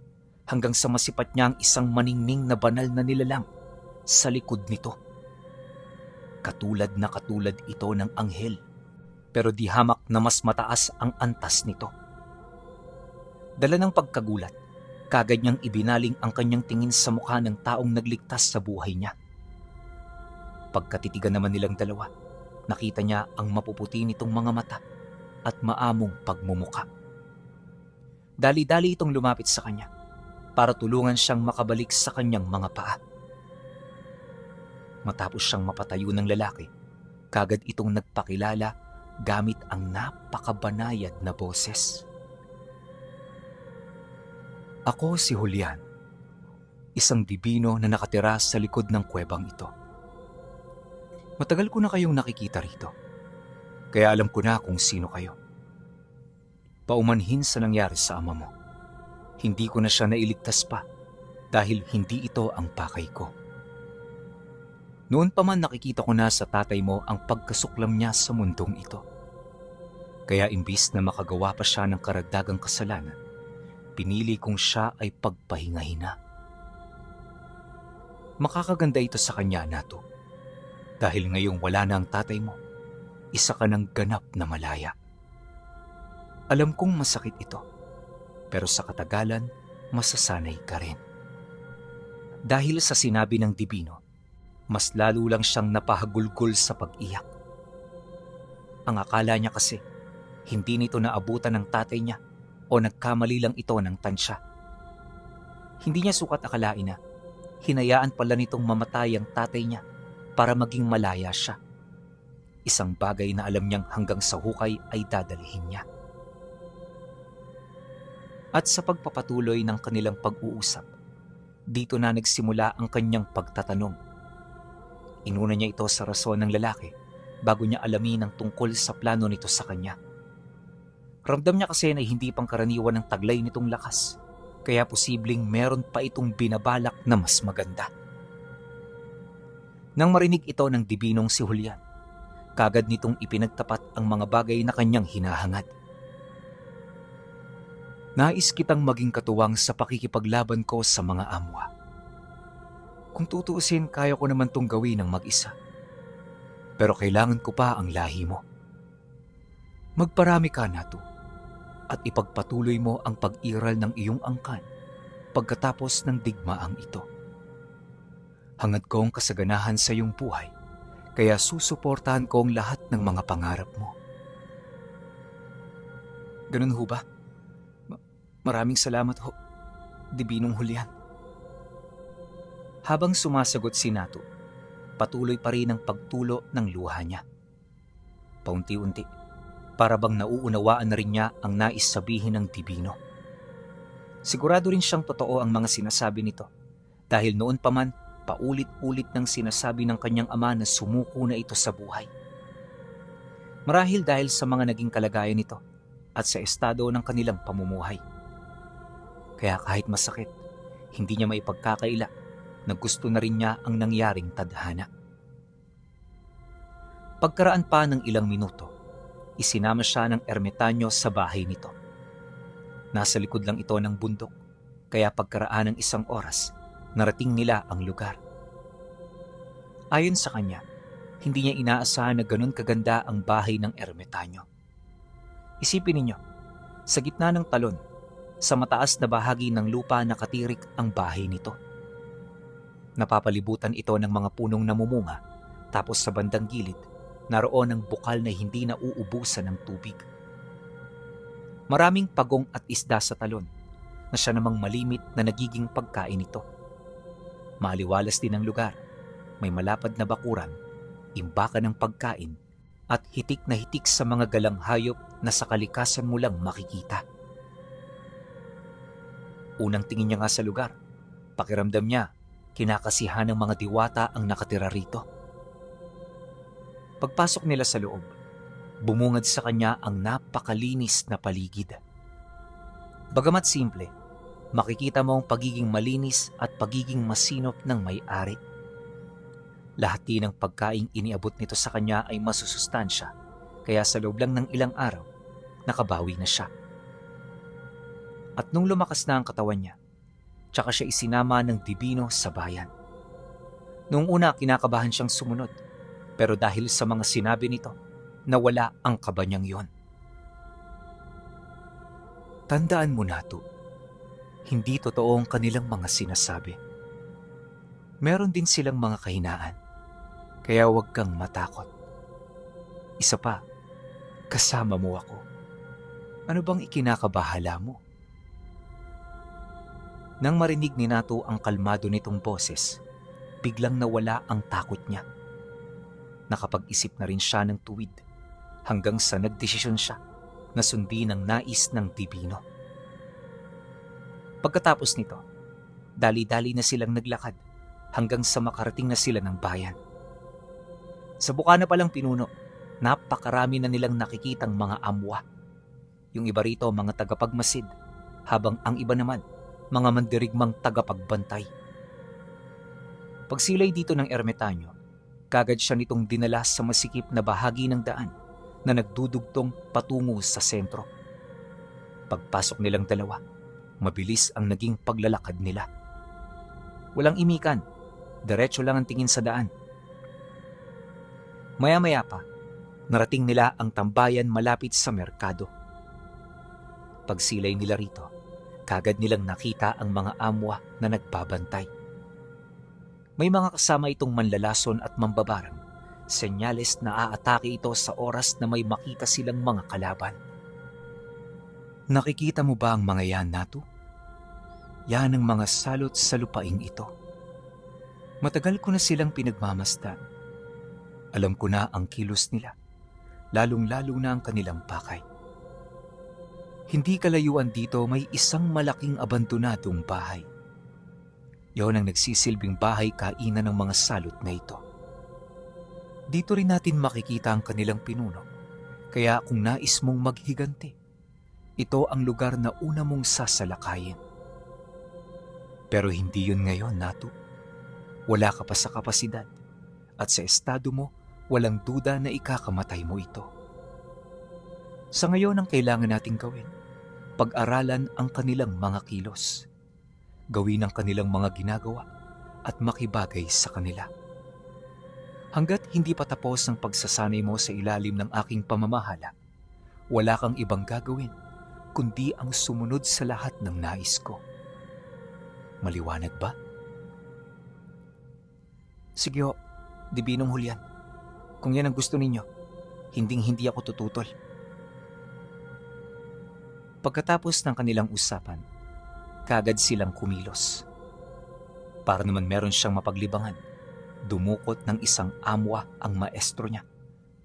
hanggang sa masipat niya ang isang maningning na banal na nilalang sa likod nito. Katulad ito ng anghel, pero di hamak na mas mataas ang antas nito. Dala ng pagkagulat, kagad niyang ibinaling ang kanyang tingin sa mukha ng taong nagligtas sa buhay niya. Pagkatitigan naman nilang dalawa, nakita niya ang mapuputi nitong mga mata at maamong pagmumuka. Dali-dali itong lumapit sa kanya para tulungan siyang makabalik sa kanyang mga paa. Matapos siyang mapatayo ng lalaki, kagad itong nagpakilala gamit ang napakabanayad na boses. Ako si Julian, isang dibino na nakatira sa likod ng kuwebang ito. Matagal ko na kayong nakikita rito, kaya alam ko na kung sino kayo. Paumanhin sa nangyari sa ama mo, hindi ko na siya nailigtas pa dahil hindi ito ang pakay ko. Noon pa man nakikita ko na sa tatay mo ang pagkasuklam niya sa mundong ito. Kaya imbis na makagawa pa siya ng karagdagang kasalanan, pinili kong siya ay pagpahingahin na. Makakaganda ito sa kanya, Natu. Dahil ngayong wala na ang tatay mo, isa ka ng ganap na malaya. Alam kong masakit ito, pero sa katagalan, masasanay ka rin. Dahil sa sinabi ng dibino, mas lalo lang siyang napahagulgol sa pag-iyak. Ang akala niya kasi, hindi nito naabutan ng tatay niya o nagkamali lang ito ng tansya. Hindi niya sukat akalain na hinayaan pala nitong mamatay ang tatay niya para maging malaya siya. Isang bagay na alam niyang hanggang sa hukay ay dadalhin niya. At sa pagpapatuloy ng kanilang pag-uusap, dito na nagsimula ang kanyang pagtatanong. Inuna niya ito sa rason ng lalaki bago niya alamin ang tungkol sa plano nito sa kanya. Ramdam niya kasi na hindi pangkaraniwan ang taglay nitong lakas, kaya posibleng meron pa itong binabalak na mas maganda. Nang marinig ito ng dibinong si Julian, kagad nitong ipinagtapat ang mga bagay na kanyang hinahangad. Nais kitang maging katuwang sa pakikipaglaban ko sa mga amwa. Kung tutuusin, kaya ko naman tong gawin ng mag-isa. Pero kailangan ko pa ang lahi mo. Magparami ka, Natu, at ipagpatuloy mo ang pag-iral ng iyong angkan pagkatapos ng digmaang ito. Hangad ko ang kasaganahan sa iyong buhay, kaya susuportahan ko ang lahat ng mga pangarap mo. Ganun ho ba? Maraming salamat ho, Dibinong Julian. Habang sumasagot si Natu, patuloy pa rin ang pagtulo ng luha niya. Paunti-unti, para bang nauunawaan na rin niya ang nais sabihin ng dibino. Sigurado rin siyang totoo ang mga sinasabi nito, dahil noon pa man paulit-ulit nang sinasabi ng kanyang ama na sumuko na ito sa buhay. Marahil dahil sa mga naging kalagayan nito at sa estado ng kanilang pamumuhay. Kaya kahit masakit, hindi niya maipagkakaila na gusto na rin niya ang nangyaring tadhana. Pagkaraan pa ng ilang minuto, isinama siya ng ermitanyo sa bahay nito. Nasa likod lang ito ng bundok, kaya pagkaraan ng isang oras, narating nila ang lugar. Ayon sa kanya, hindi niya inaasahan na ganun kaganda ang bahay ng ermitanyo. Isipin ninyo, sa gitna ng talon, sa mataas na bahagi ng lupa nakatirik ang bahay nito. Napapalibutan ito ng mga punong namumunga, tapos sa bandang gilid, naroon ang bukal na hindi nauubusan ng tubig. Maraming pagong at isda sa talon na siya namang malimit na nagiging pagkain nito. Maaliwalas din ang lugar. May malapad na bakuran, imbakan ng pagkain, at hitik na hitik sa mga galang hayop na sa kalikasan mo lang makikita. Unang tingin niya nga sa lugar, pakiramdam niya, kinakasihan ng mga diwata ang nakatira rito. Pagpasok nila sa loob, bumungad sa kanya ang napakalinis na paligid. Bagamat simple, makikita mo ang pagiging malinis at pagiging masinop ng may-ari. Lahat din ng pagkaing iniabot nito sa kanya ay masusustansya, kaya sa loob lang ng ilang araw, nakabawi na siya. At nung lumakas na ang katawan niya, tsaka siya isinama ng dibino sa bayan. Noong una, kinakabahan siyang sumunod, pero dahil sa mga sinabi nito, nawala ang kaba niyang yon. Tandaan mo, Natu, hindi totoo ang kanilang mga sinasabi. Meron din silang mga kahinaan, kaya huwag kang matakot. Isa pa, kasama mo ako. Ano bang ikinakabahala mo? Nang marinig ni Natu ang kalmado nitong boses, biglang nawala ang takot niya. Nakapag-isip na rin siya ng tuwid hanggang sa nagdesisyon siya na sundin ang nais ng dibino. Pagkatapos nito, dali-dali na silang naglakad hanggang sa makarating na sila ng bayan. Sa bukana palang pinuno, napakarami na nilang nakikitang mga amwa. Yung iba rito mga tagapagmasid, habang ang iba naman mga mandirigmang tagapagbantay. Pagsilay dito ng ermitanyo, kagad siya nitong dinala sa masikip na bahagi ng daan na nagdudugtong patungo sa sentro. Pagpasok nilang dalawa, mabilis ang naging paglalakad nila. Walang imikan, diretso lang ang tingin sa daan. Maya-maya pa, narating nila ang tambayan malapit sa merkado. Pagsilay nila rito, kagad nilang nakita ang mga amwa na nagbabantay. May mga kasama itong manlalason at mambabarang, senyales na aatake ito sa oras na may makita silang mga kalaban. Nakikita mo ba ang mga yan, Natu? Yan ang mga salot sa lupaing ito. Matagal ko na silang pinagmamasdan. Alam ko na ang kilos nila, lalong-lalo na ang kanilang pakay. Hindi kalayuan dito may isang malaking abandonadong bahay. Yon ang nagsisilbing bahay kainan ng mga salot na ito. Dito rin natin makikita ang kanilang pinuno, kaya kung nais mong maghiganti, ito ang lugar na una mong sasalakayin. Pero hindi yun ngayon, Natu. Wala ka pa sa kapasidad, at sa estado mo, walang duda na ikakamatay mo ito. Sa ngayon ang kailangan nating gawin, pag-aralan ang kanilang mga kilos, gawin ang kanilang mga ginagawa at makibagay sa kanila. Hanggat hindi pa tapos ang pagsasanay mo sa ilalim ng aking pamamahala, wala kang ibang gagawin kundi ang sumunod sa lahat ng nais ko. Maliwanag ba? Sige ho, Dibinong Julian. Kung yan ang gusto ninyo, hinding-hindi ako tututol. Pagkatapos ng kanilang usapan, kagad silang kumilos. Para naman meron siyang mapaglibangan, dumukot ng isang amwa ang maestro niya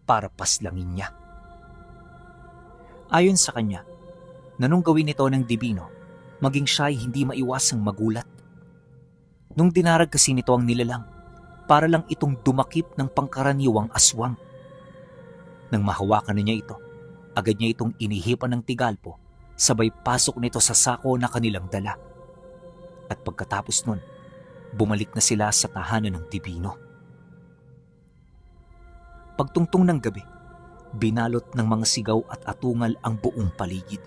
para paslangin niya. Ayon sa kanya, na nung gawin ito ng Dibino, maging siya ay hindi maiwasang magulat. Nung dinarag kasi nito ang nilalang, para lang itong dumakip ng pangkaraniwang aswang. Nang mahawakan na niya ito, agad niya itong inihipan ng tigalpo, sabay pasok nito sa sako na kanilang dala. At pagkatapos nun, bumalik na sila sa tahanan ng Dibino. Pagtungtong ng gabi, binalot ng mga sigaw at atungal ang buong paligid.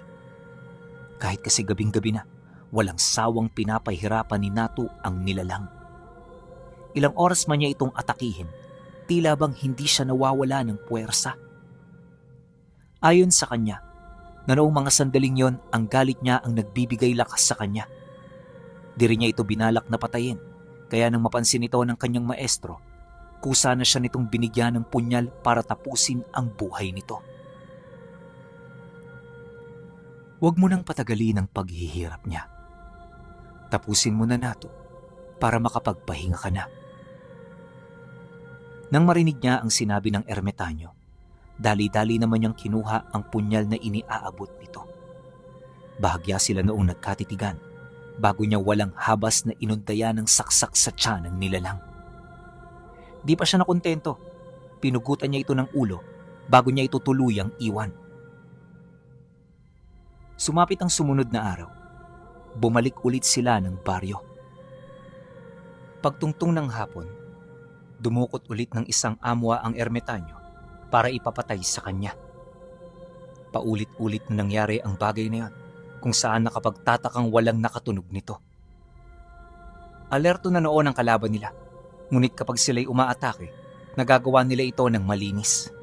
Kahit kasi gabing-gabi na, walang sawang pinapahirapan ni Natu ang nilalang. Ilang oras man niya itong atakihin, tila bang hindi siya nawawala ng puwersa. Ayon sa kanya, na noong mga sandaling yon ang galit niya ang nagbibigay lakas sa kanya. Di rin niya ito binalak na patayin, kaya nang mapansin ito ng kanyang maestro, kusa na siya nitong binigyan ng punyal para tapusin ang buhay nito. Huwag mo nang patagalin ang paghihirap niya. Tapusin mo na Nato para makapagpahinga ka na. Nang marinig niya ang sinabi ng ermitanyo, dali-dali naman niyang kinuha ang punyal na iniaabot nito. Bahagya sila noong nagkatitigan bago niya walang habas na inundayan ng saksak sa tiyan ng nilalang. Di pa siya nakontento. Pinugutan niya ito ng ulo bago niya ito tuluyang iwan. Sumapit ang sumunod na araw. Bumalik ulit sila ng baryo. Pagtungtong ng hapon, dumukot ulit ng isang amwa ang ermitanyo para ipapatay sa kanya. Paulit-ulit na nangyari ang bagay na yon kung saan nakapagtatakang walang nakatunog nito. Alerto na noon ang kalaban nila, ngunit kapag sila'y umaatake, nagagawa nila ito ng malinis.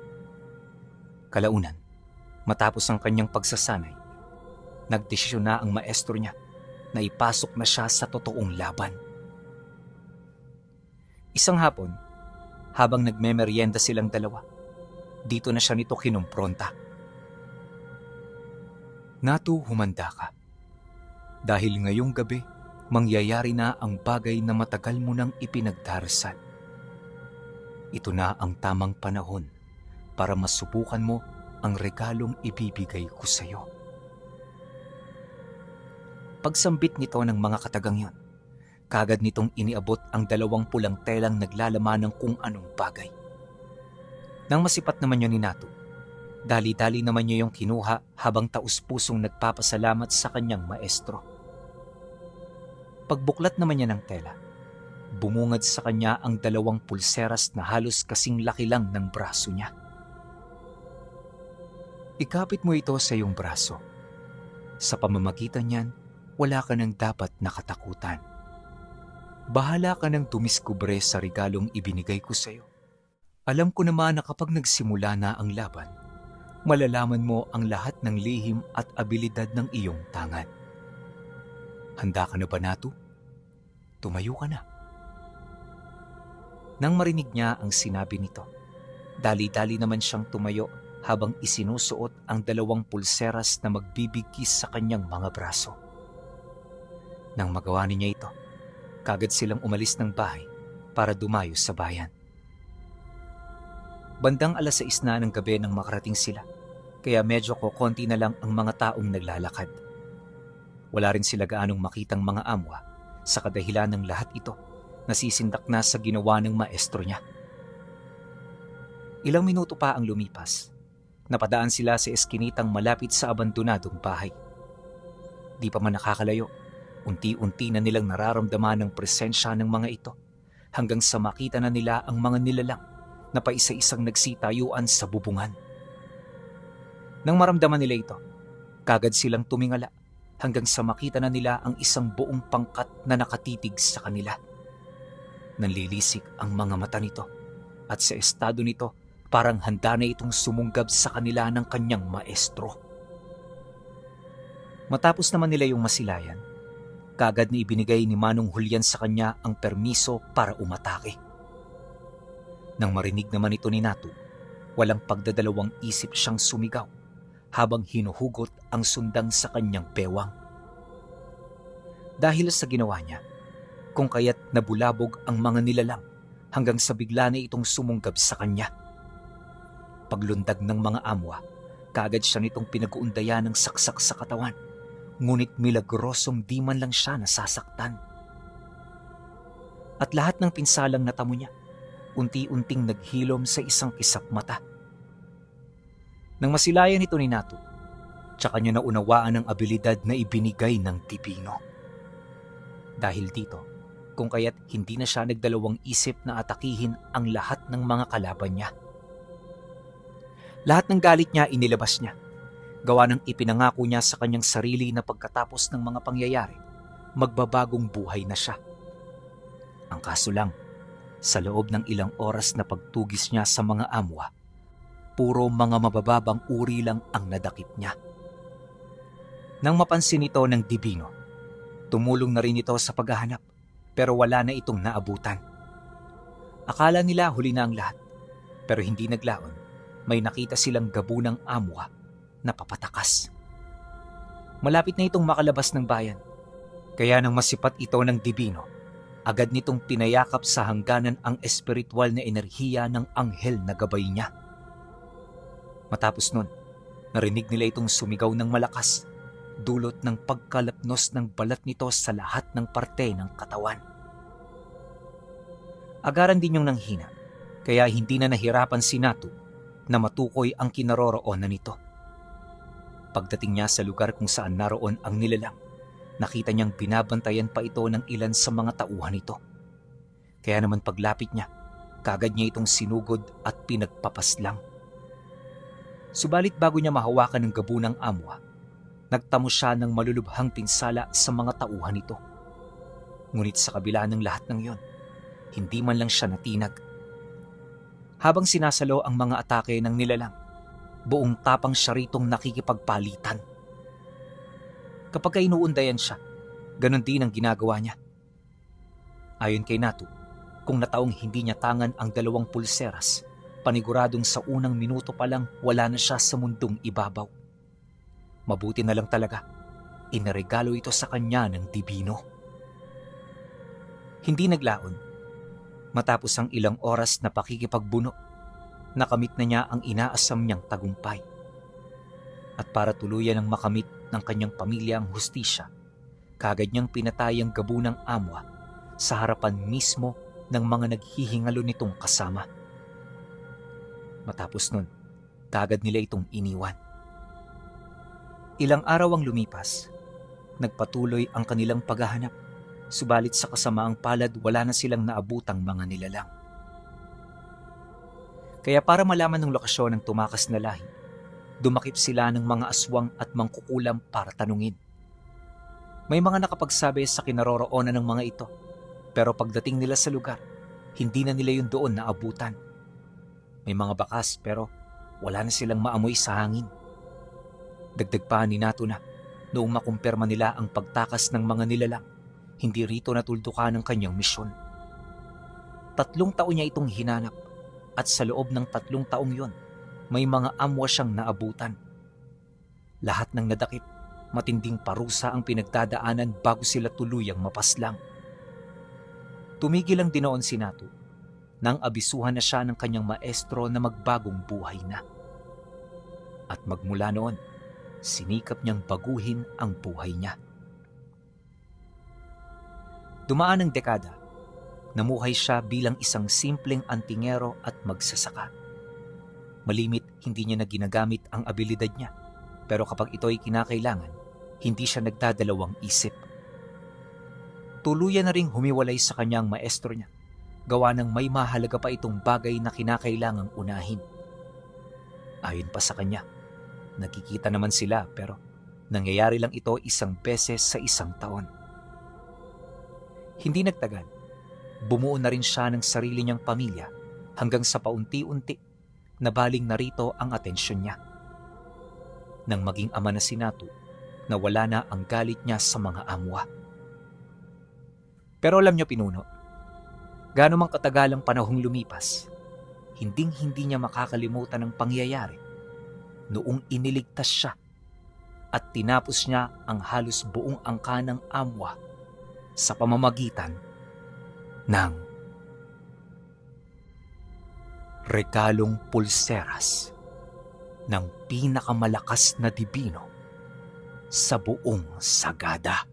Kalaunan, matapos ang kanyang pagsasanay, nagdesisyon na ang maestro niya na ipasok na siya sa totoong laban. Isang hapon, habang nagmemeryenda silang dalawa, dito na siya nito kinumpronta. Nato, humanda ka. Dahil ngayong gabi, mangyayari na ang bagay na matagal mo nang ipinagdarasal. Ito na ang tamang panahon para masubukan mo ang regalong ibibigay ko sa iyo. Pagsambit nito ng mga katagang yon, kagad nitong iniabot ang 2 pulang telang naglalaman ng kung anong bagay. Nang masipat naman yun ni Nato, dali-dali naman niya yung kinuha habang taus-pusong nagpapasalamat sa kanyang maestro. Pagbuklat naman niya ng tela, bumungad sa kanya ang 2 pulseras na halos kasing laki lang ng braso niya. Ikapit mo ito sa iyong braso. Sa pamamagitan niyan, wala ka nang dapat nakatakutan. Bahala ka nang tumiskubre sa regalong ibinigay ko sa iyo. Alam ko naman na kapag nagsimula na ang laban, malalaman mo ang lahat ng lihim at abilidad ng iyong tangan. Handa ka na ba, Nato? Tumayo ka na. Nang marinig niya ang sinabi nito, dali-dali naman siyang tumayo habang isinusuot ang 2 pulseras na magbibigkis sa kanyang mga braso. Nang magawa niya ito, kagad silang umalis ng bahay para dumayo sa bayan. Bandang 6:00 na ng gabi nang makarating sila, kaya medyo kokonti na lang ang mga taong naglalakad. Wala rin sila gaanong makitang mga amwa sa kadahilan ng lahat ito nasisindak na sa ginawa ng maestro niya. Ilang minuto pa ang lumipas, napadaan sila sa eskinitang malapit sa abandonadong bahay. Di pa man nakakalayo, unti-unti na nilang nararamdaman ang presensya ng mga ito hanggang sa makita na nila ang mga nilalang na paisa-isang nagsitayuan sa bubungan. Nang maramdaman nila ito, kagad silang tumingala hanggang sa makita na nila ang isang buong pangkat na nakatitig sa kanila. Nanlilisik ang mga mata nito at sa estado nito parang handa na itong sumunggab sa kanila ng kanyang maestro. Matapos naman nila yung masilayan, kagad na ibinigay ni Manong Julian sa kanya ang permiso para umatake. Nang marinig naman ito ni Nato, walang pagdadalawang isip siyang sumigaw habang hinuhugot ang sundang sa kanyang bewang. Dahil sa ginawa niya, kung kaya't nabulabog ang mga nilalang hanggang sa bigla na itong sumunggab sa kanya. Paglundag ng mga amwa, kaagad siya nitong pinag-uundayan ng saksak sa katawan, ngunit milagrosong di man lang siya nasasaktan. At lahat ng pinsalang natamo niya, unti-unting naghilom sa isang kisap mata. Nang masilayan ito ni Nato, tsaka niya naunawaan ang abilidad na ibinigay ng Divino. Dahil dito, kung kaya't hindi na siya nagdalawang isip na atakihin ang lahat ng mga kalaban niya. Lahat ng galit niya inilabas niya, gawa ng ipinangako niya sa kanyang sarili na pagkatapos ng mga pangyayari, magbabagong buhay na siya. Ang kaso lang, sa loob ng ilang oras na pagtugis niya sa mga amwa, puro mga mabababang uri lang ang nadakip niya. Nang mapansin ito ng Divino, tumulong na rin ito sa paghahanap pero wala na itong naabutan. Akala nila huli na ang lahat pero hindi naglaon, may nakita silang gabunang amwa na papatakas. Malapit na itong makalabas ng bayan. Kaya nang masipat ito ng Dibino, agad nitong pinayakap sa hangganan ang espiritual na enerhiya ng anghel na gabay niya. Matapos nun, narinig nila itong sumigaw ng malakas, dulot ng pagkalapnos ng balat nito sa lahat ng parte ng katawan. Agaran din yung nanghina, kaya hindi na nahirapan si Natu na matukoy ang kinaroroonan nito. Pagdating niya sa lugar kung saan naroon ang nilalang, nakita niyang binabantayan pa ito ng ilan sa mga tauhan nito. Kaya naman paglapit niya, kaagad niya itong sinugod at pinagpapaslang. Subalit bago niya mahawakan ng gabo ng amwa, nagtamo siya ng malulubhang pinsala sa mga tauhan nito. Ngunit sa kabila ng lahat ng iyon, hindi man lang siya natinag. Habang sinasalo ang mga atake ng nilalang, buong tapang siya ritong nakikipagpalitan. Kapag inuundayan siya, ganon din ang ginagawa niya. Ayon kay Natu, kung nataong hindi niya tangan ang 2 pulseras, paniguradong sa unang minuto pa lang wala na siya sa mundong ibabaw. Mabuti na lang talaga, inaregalo ito sa kanya ng Dibino. Hindi naglaon. Matapos ang ilang oras na pakikipagbuno, nakamit na niya ang inaasam niyang tagumpay. At para tuluyan ng makamit ng kanyang pamilya ang hustisya, kaagad niyang pinatay ang gabo ng amwa sa harapan mismo ng mga naghihingalo nitong kasama. Matapos nun, kaagad nila itong iniwan. Ilang araw ang lumipas, nagpatuloy ang kanilang paghahanap, subalit sa kasamaang palad wala na silang naabutang mga nilalang. Kaya para malaman ng lokasyon ng tumakas na lahi, dumakip sila ng mga aswang at mangkukulam para tanungin. May mga nakapagsabi sa kinaroroonan ng mga ito, pero pagdating nila sa lugar, hindi na nila yun doon naabutan. May mga bakas pero wala na silang maamoy sa hangin. Dagdag pa ni Natu na noong makumpirma nila ang pagtakas ng mga nilalang, hindi rito natuldukan ang kanyang misyon. 3 taon niya itong hinanap at sa loob ng 3 taong yon, may mga amwa siyang naabutan. Lahat ng nadakip, matinding parusa ang pinagdadaanan bago sila tuluyang mapaslang. Tumigil ang dinoon si Natu nang abisuhan na siya ng kanyang maestro na magbagong buhay na. At magmula noon, sinikap niyang baguhin ang buhay niya. Dumaan ang dekada, namuhay siya bilang isang simpleng antingero at magsasaka. Malimit hindi niya na ginagamit ang abilidad niya, pero kapag ito'y kinakailangan, hindi siya nagdadalawang isip. Tuluyan na ring humiwalay sa kanyang maestro niya, gawa ng may mahalaga pa itong bagay na kinakailangang unahin. Ayon pa sa kanya, nagkikita naman sila pero nangyayari lang ito 1 beses sa 1 taon. Hindi nagtagal, bumuo na rin siya ng sarili niyang pamilya hanggang sa paunti-unti nabaling narito ang atensyon niya. Nang maging ama na si Natu, nawala na ang galit niya sa mga amwa. Pero alam niyo pinuno, gaano mang katagal ang panahong lumipas, hinding-hindi niya makakalimutan ang pangyayari noong iniligtas siya at tinapos niya ang halos buong angka ng amwa sa pamamagitan ng regalong pulseras ng pinakamalakas na Dibino sa buong Sagada.